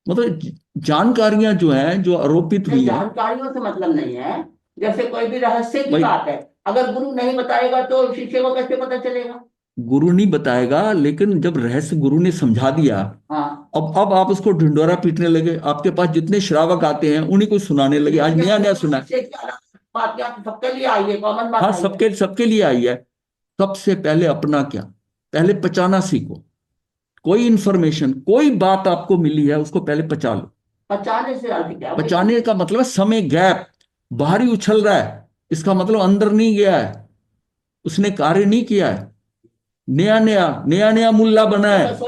मतलब जानकारियां जो हैं, जो आरोपित हुई हैं, जानकारियों से मतलब नहीं है। जैसे कोई भी रहस्य की बात है, अगर गुरु नहीं बताएगा तो शिष्य को कैसे पता चलेगा। गुरु नहीं बताएगा, लेकिन जब रहस्य गुरु ने समझा दिया, हाँ, अब आप उसको ढिंडोरा पीटने लगे। आपके पास जितने श्रावक आते हैं उन्हीं को सुनाने लगे। आज नया सुना, बात क्या सबके लिए आई है, कॉमन बात। हाँ, सबके लिए आई है। सबसे पहले अपना क्या, पहले पचाना सीखो। कोई इंफॉर्मेशन, कोई बात आपको मिली है उसको पहले पचा लो। पचाने से अर्थ क्या, पचाने का मतलब है समय गैप। बाहरी उछल रहा है, इसका मतलब अंदर नहीं गया है, उसने कार्य नहीं किया है। नया नया मुल्ला बना है,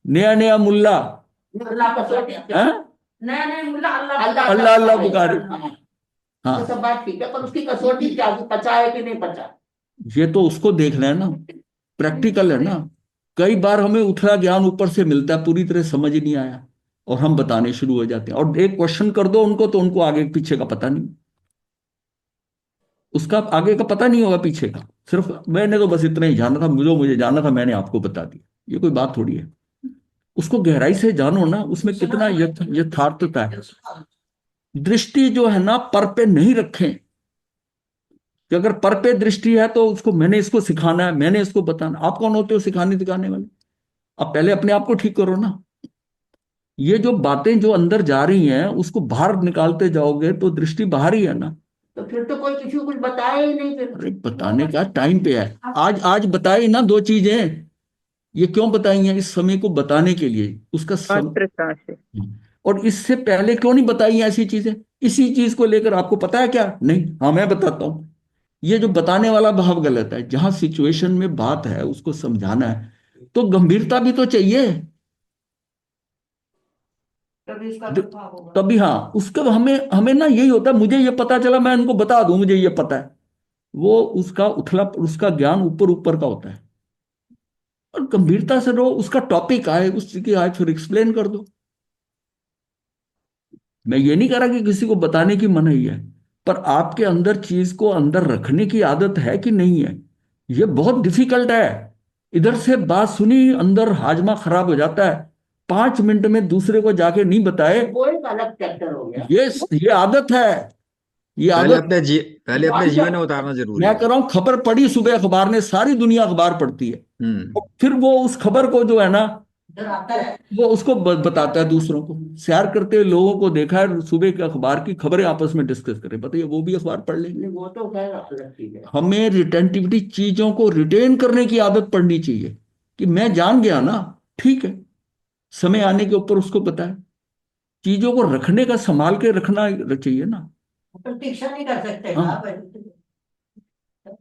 नया मुल्ला, नहीं नहीं मुल्ला अल्लाह अल्लाह अल्लाह अल्लाह पुकारे। हाँ, हाँ, तो सब बात ठीक है, पर उसकी कसौटी क्या, कि पचा है कि नहीं पचा। ये तो उसको देखना है ना, प्रैक्टिकल है ना। कई बार हमें उथला ज्ञान ऊपर से मिलता है, पूरी तरह समझ ही नहीं आया, और हम बताने शुरू हो जाते हैं, और एक क्वेश्चन कर दो उनको तो उनको आगे पीछे का पता नहीं, उसका आगे का पता नहीं होगा पीछे का। सिर्फ मैंने तो बस इतना ही जाना था, मुझे जाना था, मैंने आपको बता दिया, ये कोई बात थोड़ी है। उसको गहराई से जानो ना, उसमें कितना यथार्थता है। दृष्टि जो है ना पर पे नहीं रखें, कि अगर पर पे दृष्टि है तो उसको मैंने इसको सिखाना है, मैंने इसको बताना। आप कौन होते हो सिखाने दिखाने वाले? आप पहले अपने आप को ठीक करो ना। ये जो बातें जो अंदर जा रही हैं उसको बाहर निकालते जाओगे तो दृष्टि बाहर ही है ना। तो फिर तो कोई किसी को कुछ बताया ही नहीं फिर। अरे बताने का टाइम पे है, आज आज बताई ना दो चीजें। ये क्यों बताई हैं? इस समय को बताने के लिए, उसका पात्रता से। और इससे पहले क्यों नहीं बताई हैं ऐसी चीजें? इसी चीज को लेकर आपको पता है क्या? नहीं, हाँ मैं बताता हूं। ये जो बताने वाला भाव गलत है। जहां सिचुएशन में बात है उसको समझाना है तो गंभीरता भी तो चाहिए, तभी इसका द- प्रभाव होगा। तभी हाँ उसका हमें हमें ना यही होता है, मुझे ये पता चला मैं इनको बता दूं, मुझे ये पता है। वो उसका उथला, उसका ज्ञान ऊपर ऊपर का होता है। और गंभीरता से रहो, उसका टॉपिक आए, उसकी आए, फिर एक्सप्लेन कर दो। मैं ये नहीं कह रहा कि किसी को बताने की मनाही है, पर आपके अंदर चीज को अंदर रखने की आदत है कि नहीं है, ये बहुत डिफिकल्ट है। इधर से बात सुनी, अंदर हाजमा खराब हो जाता है, 5 मिनट में दूसरे को जाके नहीं बताए। वो एक अलग चैप्टर हो गया। ये आदत है, ये पहले आदत। अपने पहले अपने जीवन में उतारना जरूरी मैं है। कह रहा हूं, खबर पढ़ी सुबह अखबार ने, सारी दुनिया अखबार पढ़ती है, और फिर वो उस खबर को जो है ना, डराता है। वो उसको बताता है दूसरों को। सैर करते हुए लोगों को देखा है, सुबह के अखबार की खबरें आपस में डिस्कस करें, बताइए वो भी अखबार पढ़ लेंगे। नहीं, वो तो खैर अलग चीज है। हमें रिटेंटिविटी, चीजों को रिटेन करने की आदत पड़नी चाहिए, कि मैं जान गया ना, ठीक है, समय आने के ऊपर उसको पता है। चीजों को रखने का, संभाल के रखना चाहिए ना। प्रतीक्षा नहीं कर सकते हाँ। ना भाई।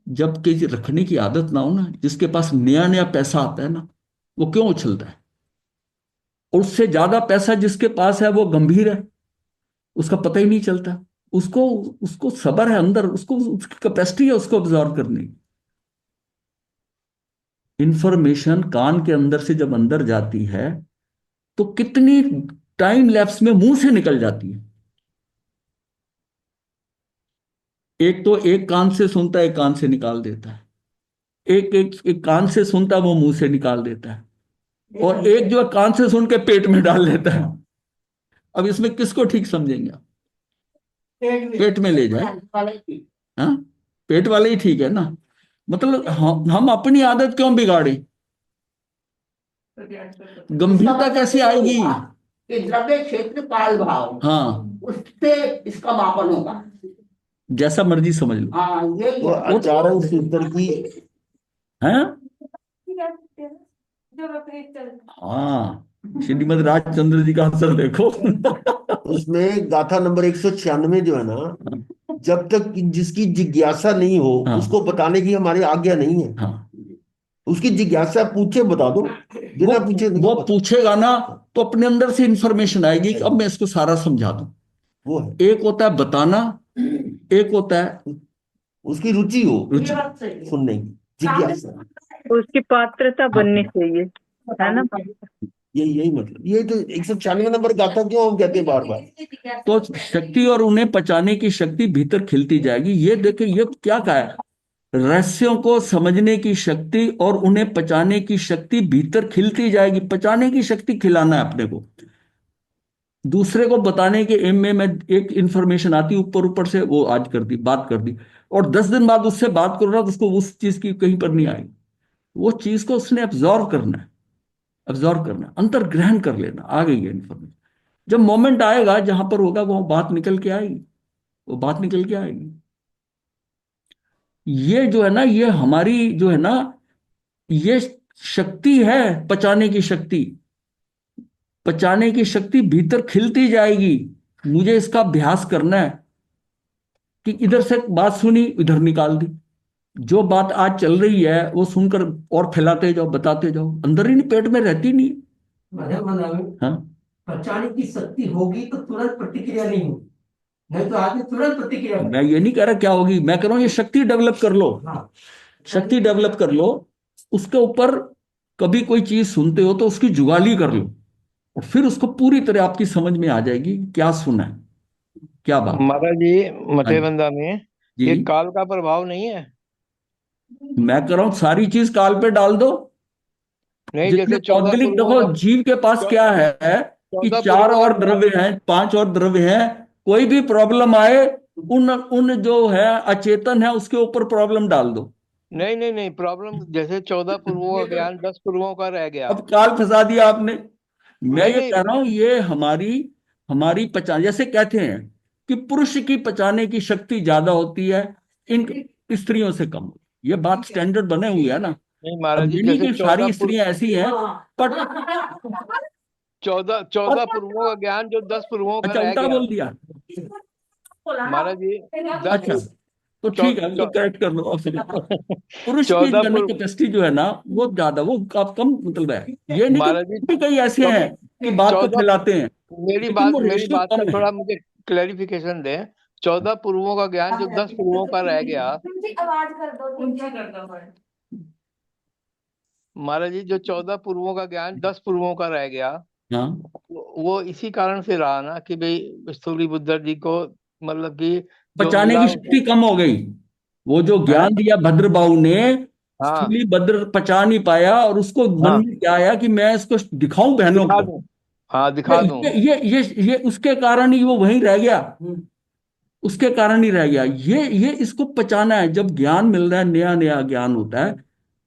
जब किसी रखने की आदत ना हो ना, जिसके पास नया नया पैसा आता है ना, वो क्यों उछलता है? और उससे ज्यादा पैसा जिसके पास है वो गंभीर है, उसका पता ही नहीं चलता। उसको उसको सब्र है अंदर, उसको उसकी कैपेसिटी है उसको ऑब्जॉर्व करने की। इंफॉर्मेशन कान के अंदर से जब अंदर जाती है तो कितनी टाइम लैप्स में मुंह से निकल जाती है। एक तो एक कान से सुनता है, एक कान से निकाल देता है। एक कान से सुनता है, वो मुंह से निकाल देता है। और एक जो है कान से सुन के पेट में डाल लेता है। अब इसमें किसको ठीक समझेंगे आप? पेट में ले जाए, हाँ, पेट वाले ही ठीक है ना। मतलब हम अपनी आदत क्यों बिगाड़े? गंभीरता कैसे आएगी? कि द्रव्य क्षेत्र काल भाव, हाँ, उससे इसका मापन होगा। जैसा मर्जी समझ लो। हाँ ये वो आचार्य सूत्र की हैं। जो विपरीत चलता हाँ, श्रीमद राजचंद्र जी का असर देखो। उसमें गाथा नंबर 196 जो है ना, जब तक जिसकी जिज्ञासा नहीं हो हाँ। उसको बताने की हमारी आज्ञा नहीं है। हाँ, उसकी जिज्ञासा पूछे बता दो, बिना पूछे नहीं वो बता। पूछेगा ना तो अपने अंदर से इंफॉर्मेशन आएगी कि अब मैं इसको सारा समझा दूं। वो है, एक होता है बताना, एक होता है उसकी रुचि हो ये बात सही है। सुनने की, जिज्ञासा। उसकी पात्रता बननी चाहिए, है ना। यही मतलब, ये तो 196 नंबर गाथा क्यों हम कहते हैं बार बार। तो शक्ति और उन्हें पचाने की शक्ति भीतर खिलती जाएगी। ये देखिए, ये क्या कहा है? रहस्यों को समझने की शक्ति और उन्हें पचाने की शक्ति भीतर खिलती जाएगी। पचाने की शक्ति खिलाना है अपने को। दूसरे को बताने के एम में मैं एक इंफॉर्मेशन आती ऊपर ऊपर से, वो आज कर दी, बात कर दी, और 10 दिन बाद उससे बात करो ना तो उसको उस चीज की कहीं पर नहीं आएगी। वो चीज को उसने अब्जॉर्व करना है, अब्जॉर्व करना है, अंतर ग्रहण कर लेना। आ गई है इंफॉर्मेशन। जब मोमेंट आएगा जहां पर होगा वो बात निकल के आएगी, वो बात निकल के आएगी। ये जो है ना, ये हमारी जो है ना, ये शक्ति है, पचाने की शक्ति। पचाने की शक्ति भीतर खिलती जाएगी। मुझे इसका अभ्यास करना है कि इधर से बात सुनी, इधर निकाल दी। जो बात आज चल रही है वो सुनकर और फैलाते जाओ, बताते जाओ, अंदर ही नहीं, पेट में रहती नहीं। हाँ, पचाने की शक्ति होगी तो तुरंत प्रतिक्रिया नहीं होगी, नहीं तो आदमी तुरंत प्रतिक्रिया करेगा। मैं ये नहीं कह रहा क्या होगी, मैं कह रहा हूँ ये शक्ति डेवलप कर लो, हाँ, शक्ति डेवलप कर लो। उसके ऊपर कभी कोई चीज सुनते हो तो उसकी जुगाली कर लो, और फिर उसको पूरी तरह आपकी समझ में आ जाएगी क्या सुना है, क्या बात है। महाराज जी, हाँ मतेबंदा में जी, ये काल का प्रभाव नहीं है? मैं कह रहा हूं सारी चीज काल पे डाल दो। नहीं, जितने जैसे 14 पौद्गलिक पूर्वों देखो, का जीव के पास क्या है कि 14 चार पूर्वों का और ज्ञान। द्रव्य हैं, पांच और द्रव्य हैं। कोई भी प्रॉब्लम आए, उन उन जो है अचेतन है उसके ऊपर प्रॉब्लम डाल दो। नहीं नहीं नहीं, प्रॉब्लम जैसे 14 पूर्वों का ज्ञान 10 पूर्वों का रह गया। अब काल फंसा दिया आपने। मैं नहीं ये नहीं कह रहा हूं ये हमारी हमारी पचा, जैसे कहते हैं कि पुरुष की पचाने की शक्ति ज्यादा होती है, इन स्त्रियों से कम। ये बात स्टैंडर्ड बने हुए है ना। नहीं महाराज अब जी, ये नहीं जैसे कि सारी स्त्रियां ऐसी हैं, बट 14 पूर्वों का ज्ञान जो 10 पूर्वों का अच्छा रह उल्टा गया। बोल दिया। महाराज जी, 10 अच्छा तो ठीक है, तो करेक्ट कर लो। और फिर पुरुष की 14 जनरल पूर्व। कैपेसिटी जो है ना वो ज्यादा, वो आप कम मतलब है। ये नहीं कि महाराज जी, भी कई ऐसे हैं कि बात को 14 फैलाते हैं, लेकिन वो मेरी रेशियो बात का कम है। थोड़ा मुझे क्लैरिफिकेशन दें। 14 पूर्वों का ज्ञान जो 10 पूर्वों का रह गया। आवाज कर दो, ऊंचा कर दो पर। महाराज जी, जो 14 पूर्वों का ज्ञान 10 पूर्वों का रह गया, हाँ, वो इसी कारण से रहा ना कि भाई स्थूली बुद्ध जी को, मतलब कि जो पचाने मिला की उसको। शक्ति कम हो गई। वो जो है। ज्ञान दिया भद्रबाहु ने, हाँ स्थूली भद्र पचा नहीं पाया, और उसको मन हाँ, में क्या आया कि मैं इसको दिखाऊं बहनों दिखा को। दूं। हाँ, ये दिखा दूं। ये उसके कारण ही वो वहीं रह गया, उसके कारण ही रह गया। ये इसको पचाना है। जब ज्ञान मिल रहा है, नया नया ज्ञान होता है,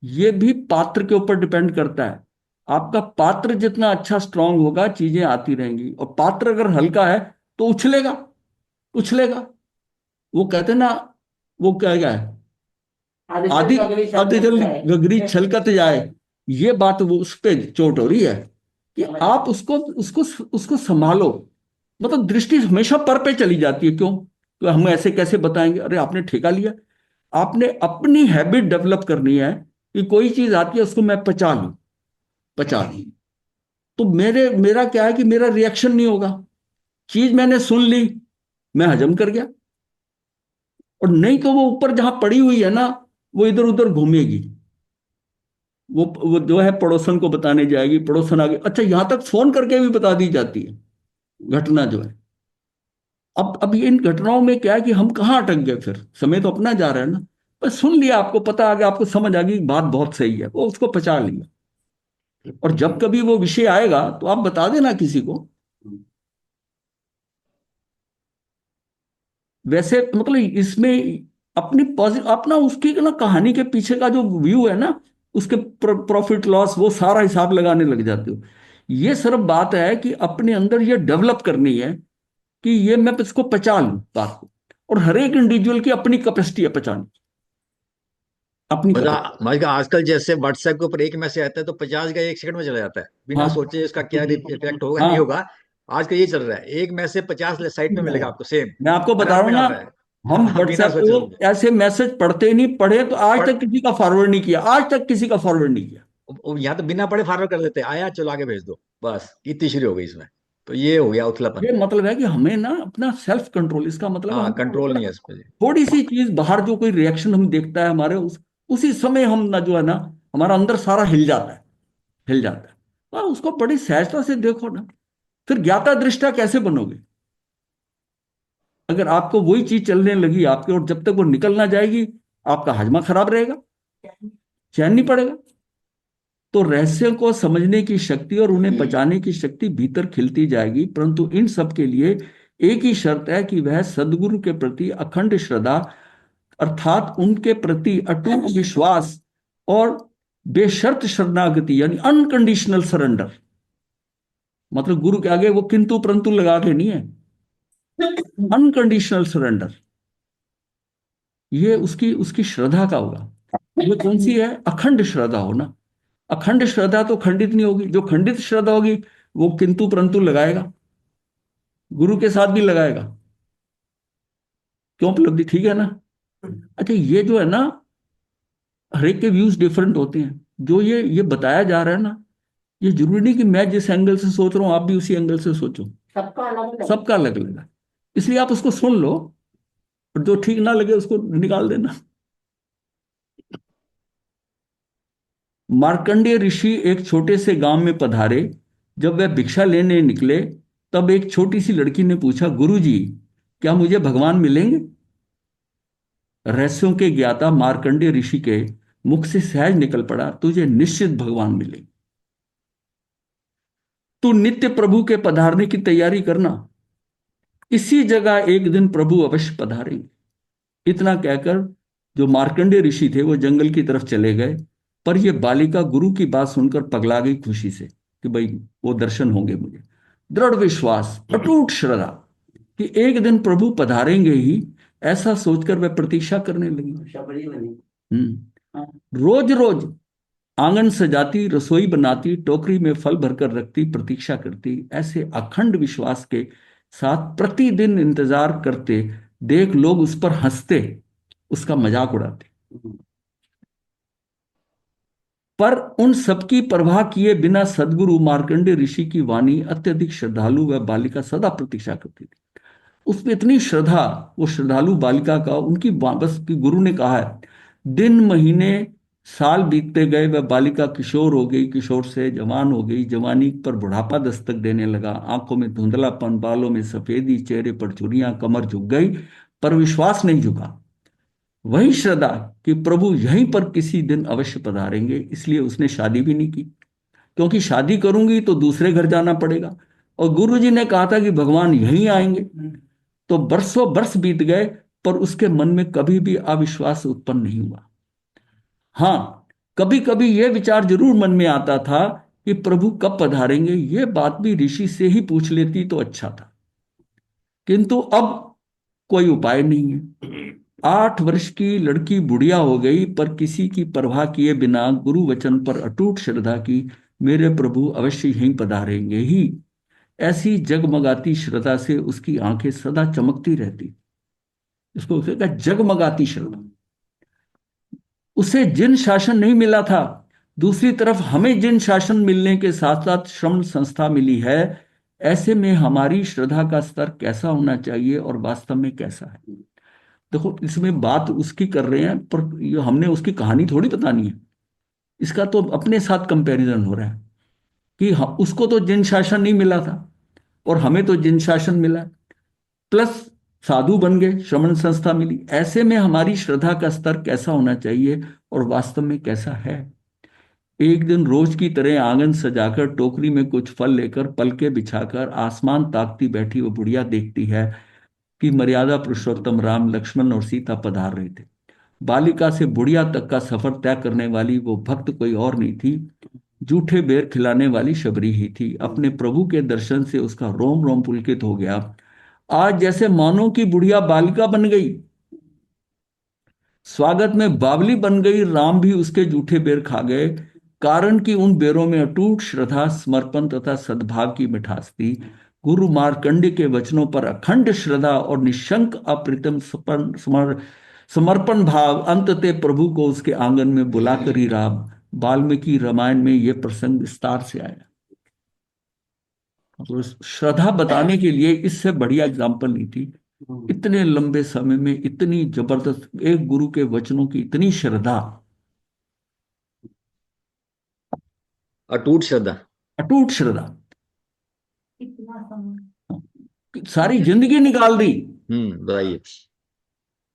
ये भी पात्र के ऊपर डिपेंड करता है। आपका पात्र जितना अच्छा स्ट्रांग होगा, चीजें आती रहेंगी। और पात्र अगर हल्का है तो उछलेगा, उछलेगा। वो कहते हैं ना, वो क्या क्या है, आदि आदि जल गगरी छलकत जाए। ये बात वो उस पे चोट हो रही है कि आप उसको उसको उसको संभालो। मतलब दृष्टि हमेशा पर पे चली जाती है। क्यों? तो हम ऐसे कैसे बताएंगे? अरे आपने ठेका लिया। आपने अपनी हैबिट डेवलप करनी है कि कोई चीज आती है उसको मैं पचा लूं, पचा लूं। तो मेरा क्या है कि मेरा रिएक्शन नहीं होगा। चीज मैंने सुन ली, मैं हजम कर गया। और नहीं तो वो ऊपर जहां पड़ी हुई है ना, वो इधर उधर घूमेगी। वो जो है पड़ोसन को बताने जाएगी, पड़ोसन आगे, अच्छा यहां तक फोन करके भी बता दी जाती है घटना जो है। अब इन घटनाओं में क्या है कि हम कहाँ अटक गए? फिर समय तो अपना जा रहा है ना। बस सुन लिया, आपको पता आ गया, आपको समझ आ गई बात बहुत सही है, वो उसको पचा लिया। और जब कभी वो विषय आएगा तो आप बता देना किसी को। वैसे मतलब इसमें अपनी पॉजिटिव, अपना उसकी ना कहानी के पीछे का जो व्यू है ना, उसके प्रॉफिट लॉस वो सारा हिसाब लगाने लग जाते हो। ये सिर्फ बात है कि अपने अंदर ये डेवलप करनी है कि ये मैं इसको पचा लूं बात को। और हर एक इंडिविजुअल की अपनी कैपेसिटी है पचाने की, अपनी कैपेसिटी। मतलब आजकल जैसे व्हाट्सएप के ऊपर एक मैसेज आता है तो 50 का 1 सेकंड में चला जाता है, बिना हाँ सोचे इसका क्या इफेक्ट होगा नहीं हाँ, होगा। आजकल ये चल रहा है, एक मैसेज 50 साइट में मिलेगा आपको सेम, मैं आपको बता रहा करंट हूं में ना, डाल रहा हम है। बिना व्हाट्सएप सोचे समझे। को ऐसे मैसेज पढ़ते ही नहीं, पढ़े तो आज तक किसी का फॉरवर्ड नहीं किया, आज तक किसी का फॉरवर्ड नहीं किया। यहाँ तो बिना पढ़े फॉरवर्ड कर देते हैं, आया चलो आगे भेज दो, बस इतनी शुरू हो गई इसमें। तो ये हो गया उथलापन। ये मतलब है कि हमें ना अपना सेल्फ कंट्रोल, इसका मतलब हाँ, हम कंट्रोल नहीं है इस पे। थोड़ी सी चीज बाहर जो कोई रिएक्शन हम देखता है हमारे, उसी समय हम ना जो है ना, हमारा अंदर सारा हिल जाता है, हिल जाता है। तो उसको बड़ी सहजता से देखो ना। फिर ज्ञाता दृष्टा कैसे बनोगे अगर आपको वही चीज चलने लगी आपके, और जब तक वो निकल ना जाएगी आपका हजमा खराब रहेगा, चैन नहीं पड़ेगा। तो रहस्य को समझने की शक्ति और उन्हें पचाने की शक्ति भीतर खिलती जाएगी, परंतु इन सब के लिए एक ही शर्त है कि वह सदगुरु के प्रति अखंड श्रद्धा, अर्थात उनके प्रति अटूट विश्वास और बेशर्त शरणागति, यानी अनकंडीशनल सरेंडर। मतलब गुरु के आगे वो किंतु परंतु लगा के नहीं है, अनकंडीशनल सरेंडर। ये उसकी उसकी श्रद्धा का होगा। ये कौन सी है? अखंड श्रद्धा हो ना। अखंड श्रद्धा तो खंडित नहीं होगी। जो खंडित श्रद्धा होगी वो किंतु परंतु लगाएगा, गुरु के साथ भी लगाएगा। क्यों? उपलब्धि ठीक है ना। अच्छा ये जो है ना, हर एक के व्यूज डिफरेंट होते हैं। जो ये बताया जा रहा है ना, ये जरूरी नहीं कि मैं जिस एंगल से सोच रहा हूं आप भी उसी एंगल से सोचो, सबका अलग अलग। सबका अलग अलग है। इसलिए आप उसको सुन लो और जो ठीक ना लगे उसको निकाल देना। मार्कंडेय ऋषि एक छोटे से गांव में पधारे। जब वह भिक्षा लेने निकले तब एक छोटी सी लड़की ने पूछा, गुरुजी, क्या मुझे भगवान मिलेंगे? रहस्यों के ज्ञाता मार्कंडेय ऋषि के मुख से सहज निकल पड़ा, तुझे निश्चित भगवान मिलेंगे। तू नित्य प्रभु के पधारने की तैयारी करना, इसी जगह एक दिन प्रभु अवश्य पधारेंगे। इतना कहकर जो मार्कंडेय ऋषि थे वो जंगल की तरफ चले गए। पर यह बालिका गुरु की बात सुनकर पगला गई खुशी से कि भाई वो दर्शन होंगे मुझे। दृढ़ विश्वास, अटूट श्रद्धा कि एक दिन प्रभु पधारेंगे ही, ऐसा सोचकर वह प्रतीक्षा करने लगी। शबरी बनी। हम्म। रोज रोज आंगन सजाती, रसोई बनाती, टोकरी में फल भरकर रखती, प्रतीक्षा करती। ऐसे अखंड विश्वास के साथ प्रतिदिन इंतजार करते देख लोग उस पर हंसते, उसका मजाक उड़ाते। पर उन सबकी परवाह किए बिना सदगुरु मार्कंडेय ऋषि की वाणी अत्यधिक श्रद्धालु वह बालिका सदा प्रतीक्षा करती थी। उसमें इतनी श्रद्धा, वो श्रद्धालु बालिका का, उनकी बस की गुरु ने कहा है। दिन महीने साल बीतते गए, वह बालिका किशोर हो गई, किशोर से जवान हो गई, जवानी पर बुढ़ापा दस्तक देने लगा। आंखों में धुंधलापन, बालों में सफेदी, चेहरे पर झुर्रियां, कमर झुक गई, पर विश्वास नहीं झुका। वही श्रद्धा कि प्रभु यहीं पर किसी दिन अवश्य पधारेंगे, इसलिए उसने शादी भी नहीं की, क्योंकि शादी करूंगी तो दूसरे घर जाना पड़ेगा, और गुरु जी ने कहा था कि भगवान यहीं आएंगे। तो बरसों बरस बीत गए, पर उसके मन में कभी भी अविश्वास उत्पन्न नहीं हुआ। हाँ, कभी कभी यह विचार जरूर मन में आता था कि प्रभु कब पधारेंगे। यह बात भी ऋषि से ही पूछ लेती तो अच्छा था, किंतु अब कोई उपाय नहीं है। 8 वर्ष की लड़की बुढ़िया हो गई, पर किसी की परवाह किए बिना गुरु वचन पर अटूट श्रद्धा की, मेरे प्रभु अवश्य यहीं पधारेंगे ही। ऐसी जगमगाती श्रद्धा से उसकी आंखें सदा चमकती रहती। इसको उसे कहा जगमगाती श्रद्धा। उसे जिन शासन नहीं मिला था, दूसरी तरफ हमें जिन शासन मिलने के साथ साथ श्रमण संस्था मिली है, ऐसे में हमारी श्रद्धा का स्तर कैसा होना चाहिए और वास्तव में कैसा है। देखो, इसमें बात उसकी कर रहे हैं, पर ये हमने उसकी कहानी थोड़ी बतानी है। इसका तो अपने साथ कंपैरिजन हो रहा है कि उसको तो जिन शासन नहीं मिला था और हमें तो जिन शासन मिला, प्लस साधु बन गए, श्रमण संस्था मिली। ऐसे में हमारी श्रद्धा का स्तर कैसा होना चाहिए और वास्तव में कैसा है। एक दिन रोज की तरह आंगन सजाकर, टोकरी में कुछ फल लेकर, पलके बिछाकर आसमान ताकती बैठी वो बुढ़िया देखती है कि मर्यादा पुरुषोत्तम राम, लक्ष्मण और सीता पधार रहे थे। बालिका से बुढ़िया तक का सफर तय करने वाली वो भक्त कोई और नहीं थी, जूठे बेर खिलाने वाली शबरी ही थी। अपने प्रभु के दर्शन से उसका रोम रोम पुलकित हो गया। आज जैसे मानो की बुढ़िया बालिका बन गई, स्वागत में बावली बन गई। राम भी उसके जूठे बेर खा गए, कारण कि उन बेरों में अटूट श्रद्धा, समर्पण तथा सद्भाव की मिठास थी। गुरु मार्कंडेय के वचनों पर अखंड श्रद्धा और निशंक अप्रतिम समर्पण भाव अंततः प्रभु को उसके आंगन में बुलाकर ही राम। वाल्मीकि रामायण में यह प्रसंग विस्तार से आया। तो श्रद्धा बताने के लिए इससे बढ़िया एग्जाम्पल नहीं थी। इतने लंबे समय में इतनी जबरदस्त एक गुरु के वचनों की इतनी श्रद्धा, अटूट श्रद्धा। अटूट श्रद्धा, इतना समय सारी जिंदगी निकाल दी। बताइए।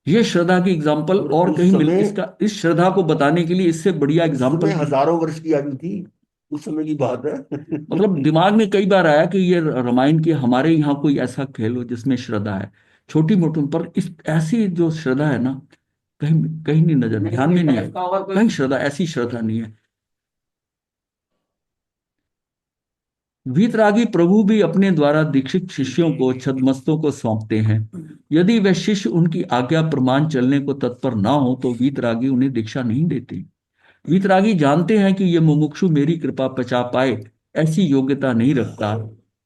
ये श्रद्धा की एग्जाम्पल और उस कहीं मिल, समय- इसका इस श्रद्धा को बताने के लिए इससे बढ़िया एग्जाम्पल। उसमें हजारों वर्ष की आयु थी, उस समय की बात है। मतलब दिमाग में कई बार आया कि ये रामायण की हमारे यहाँ कोई ऐसा खेल हो जिसमें श्रद्धा है, छोटी मोटी, पर इस ऐसी जो श्रद्धा है ना, कहीं कहीं नहीं नजर, ध्यान में नहीं है। इसका और कोई कहीं श्रद्धा, ऐसी श्रद्धा नहीं है। वीतरागी प्रभु भी अपने द्वारा दीक्षित शिष्यों को, छद्मस्तों को सौंपते हैं। यदि वह शिष्य उनकी आज्ञा प्रमाण चलने को तत्पर ना हो तो वीतरागी उन्हें दीक्षा नहीं देते। वीतरागी जानते हैं कि यह मुमुक्षु मेरी कृपा पचा पाए ऐसी योग्यता नहीं रखता।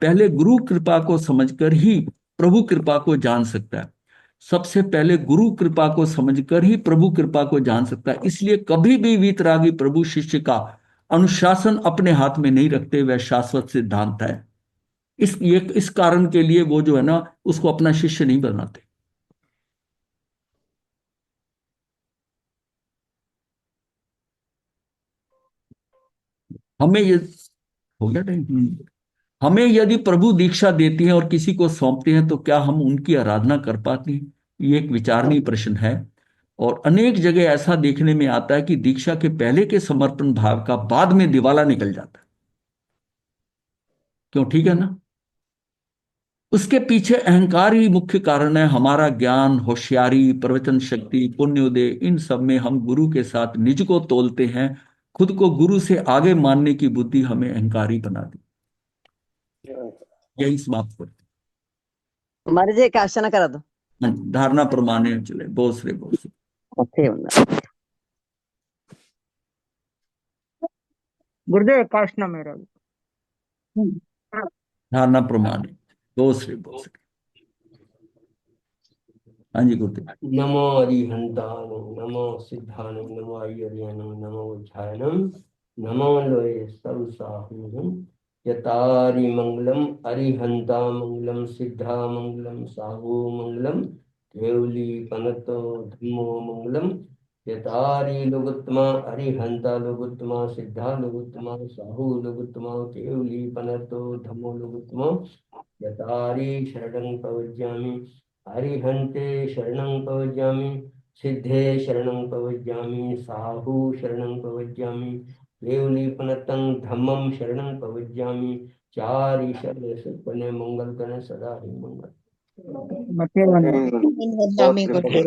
पहले गुरु कृपा को समझकर ही प्रभु कृपा को जान सकता है। सबसे पहले गुरु कृपा को समझकर ही प्रभु कृपा को जान सकता है। इसलिए कभी भी वीतरागी प्रभु शिष्य का अनुशासन अपने हाथ में नहीं रखते, वह शाश्वत सिद्धांत है। इस कारण के लिए वो जो है ना उसको अपना शिष्य नहीं बनाते। हमें ये हो गया टाइम। हमें यदि प्रभु दीक्षा देती हैं और किसी को सौंपते हैं तो क्या हम उनकी आराधना कर पाते हैं? ये एक विचारणीय प्रश्न है। और अनेक जगह ऐसा देखने में आता है कि दीक्षा के पहले के समर्पण भाव का बाद में दिवाला निकल जाता है। क्यों? ठीक है ना? उसके पीछे अहंकार ही मुख्य कारण है। हमारा ज्ञान, होशियारी, प्रवचन शक्ति, पुण्योदय, इन सब में हम गुरु के साथ निज को तोलते हैं। खुद को गुरु से आगे मानने की बुद्धि हमें अहंकारी बना दी। यही समाप्त करते हमारे जे काशना करा दो धारणा प्रमाणे चले। बोस रे बोस। अच्छे बंदा गुरुदेव काशना मेरा धारणा प्रमाणे बोस रे बोस। हाँ जी गुरुदेव। नमो अरिहंतानं, नमो सिद्धानं, नमो अय्यर्यानं, नमो उज्झायनं, नमो लोये सर्वसाहुनं। यतारि मंगलम अरिहंता मंगलम सिद्धा मंगलम साहू मंगलम केवली पनतो धम्मो मंगलम। यतारि लोगोत्तमा अरिहंता लोगोत्तमा सिद्धा लोगोत्तमा साहू लोगोत्तमा केवली पनतो धम्मो लोगोत्तमा। यतारि शरणं प्रवज्यामि अरिहन्ते शरणं प्रवज्यामि सिद्धे शरणं प्रवज्यामि साहू शरणं प्रवज्यामि केवलीपनतं धम्मं शरणं प्रवज्यामि। चारि शरण सपने मंगल करें सदा ही मंगल। मते बंदा बहुत कृपा।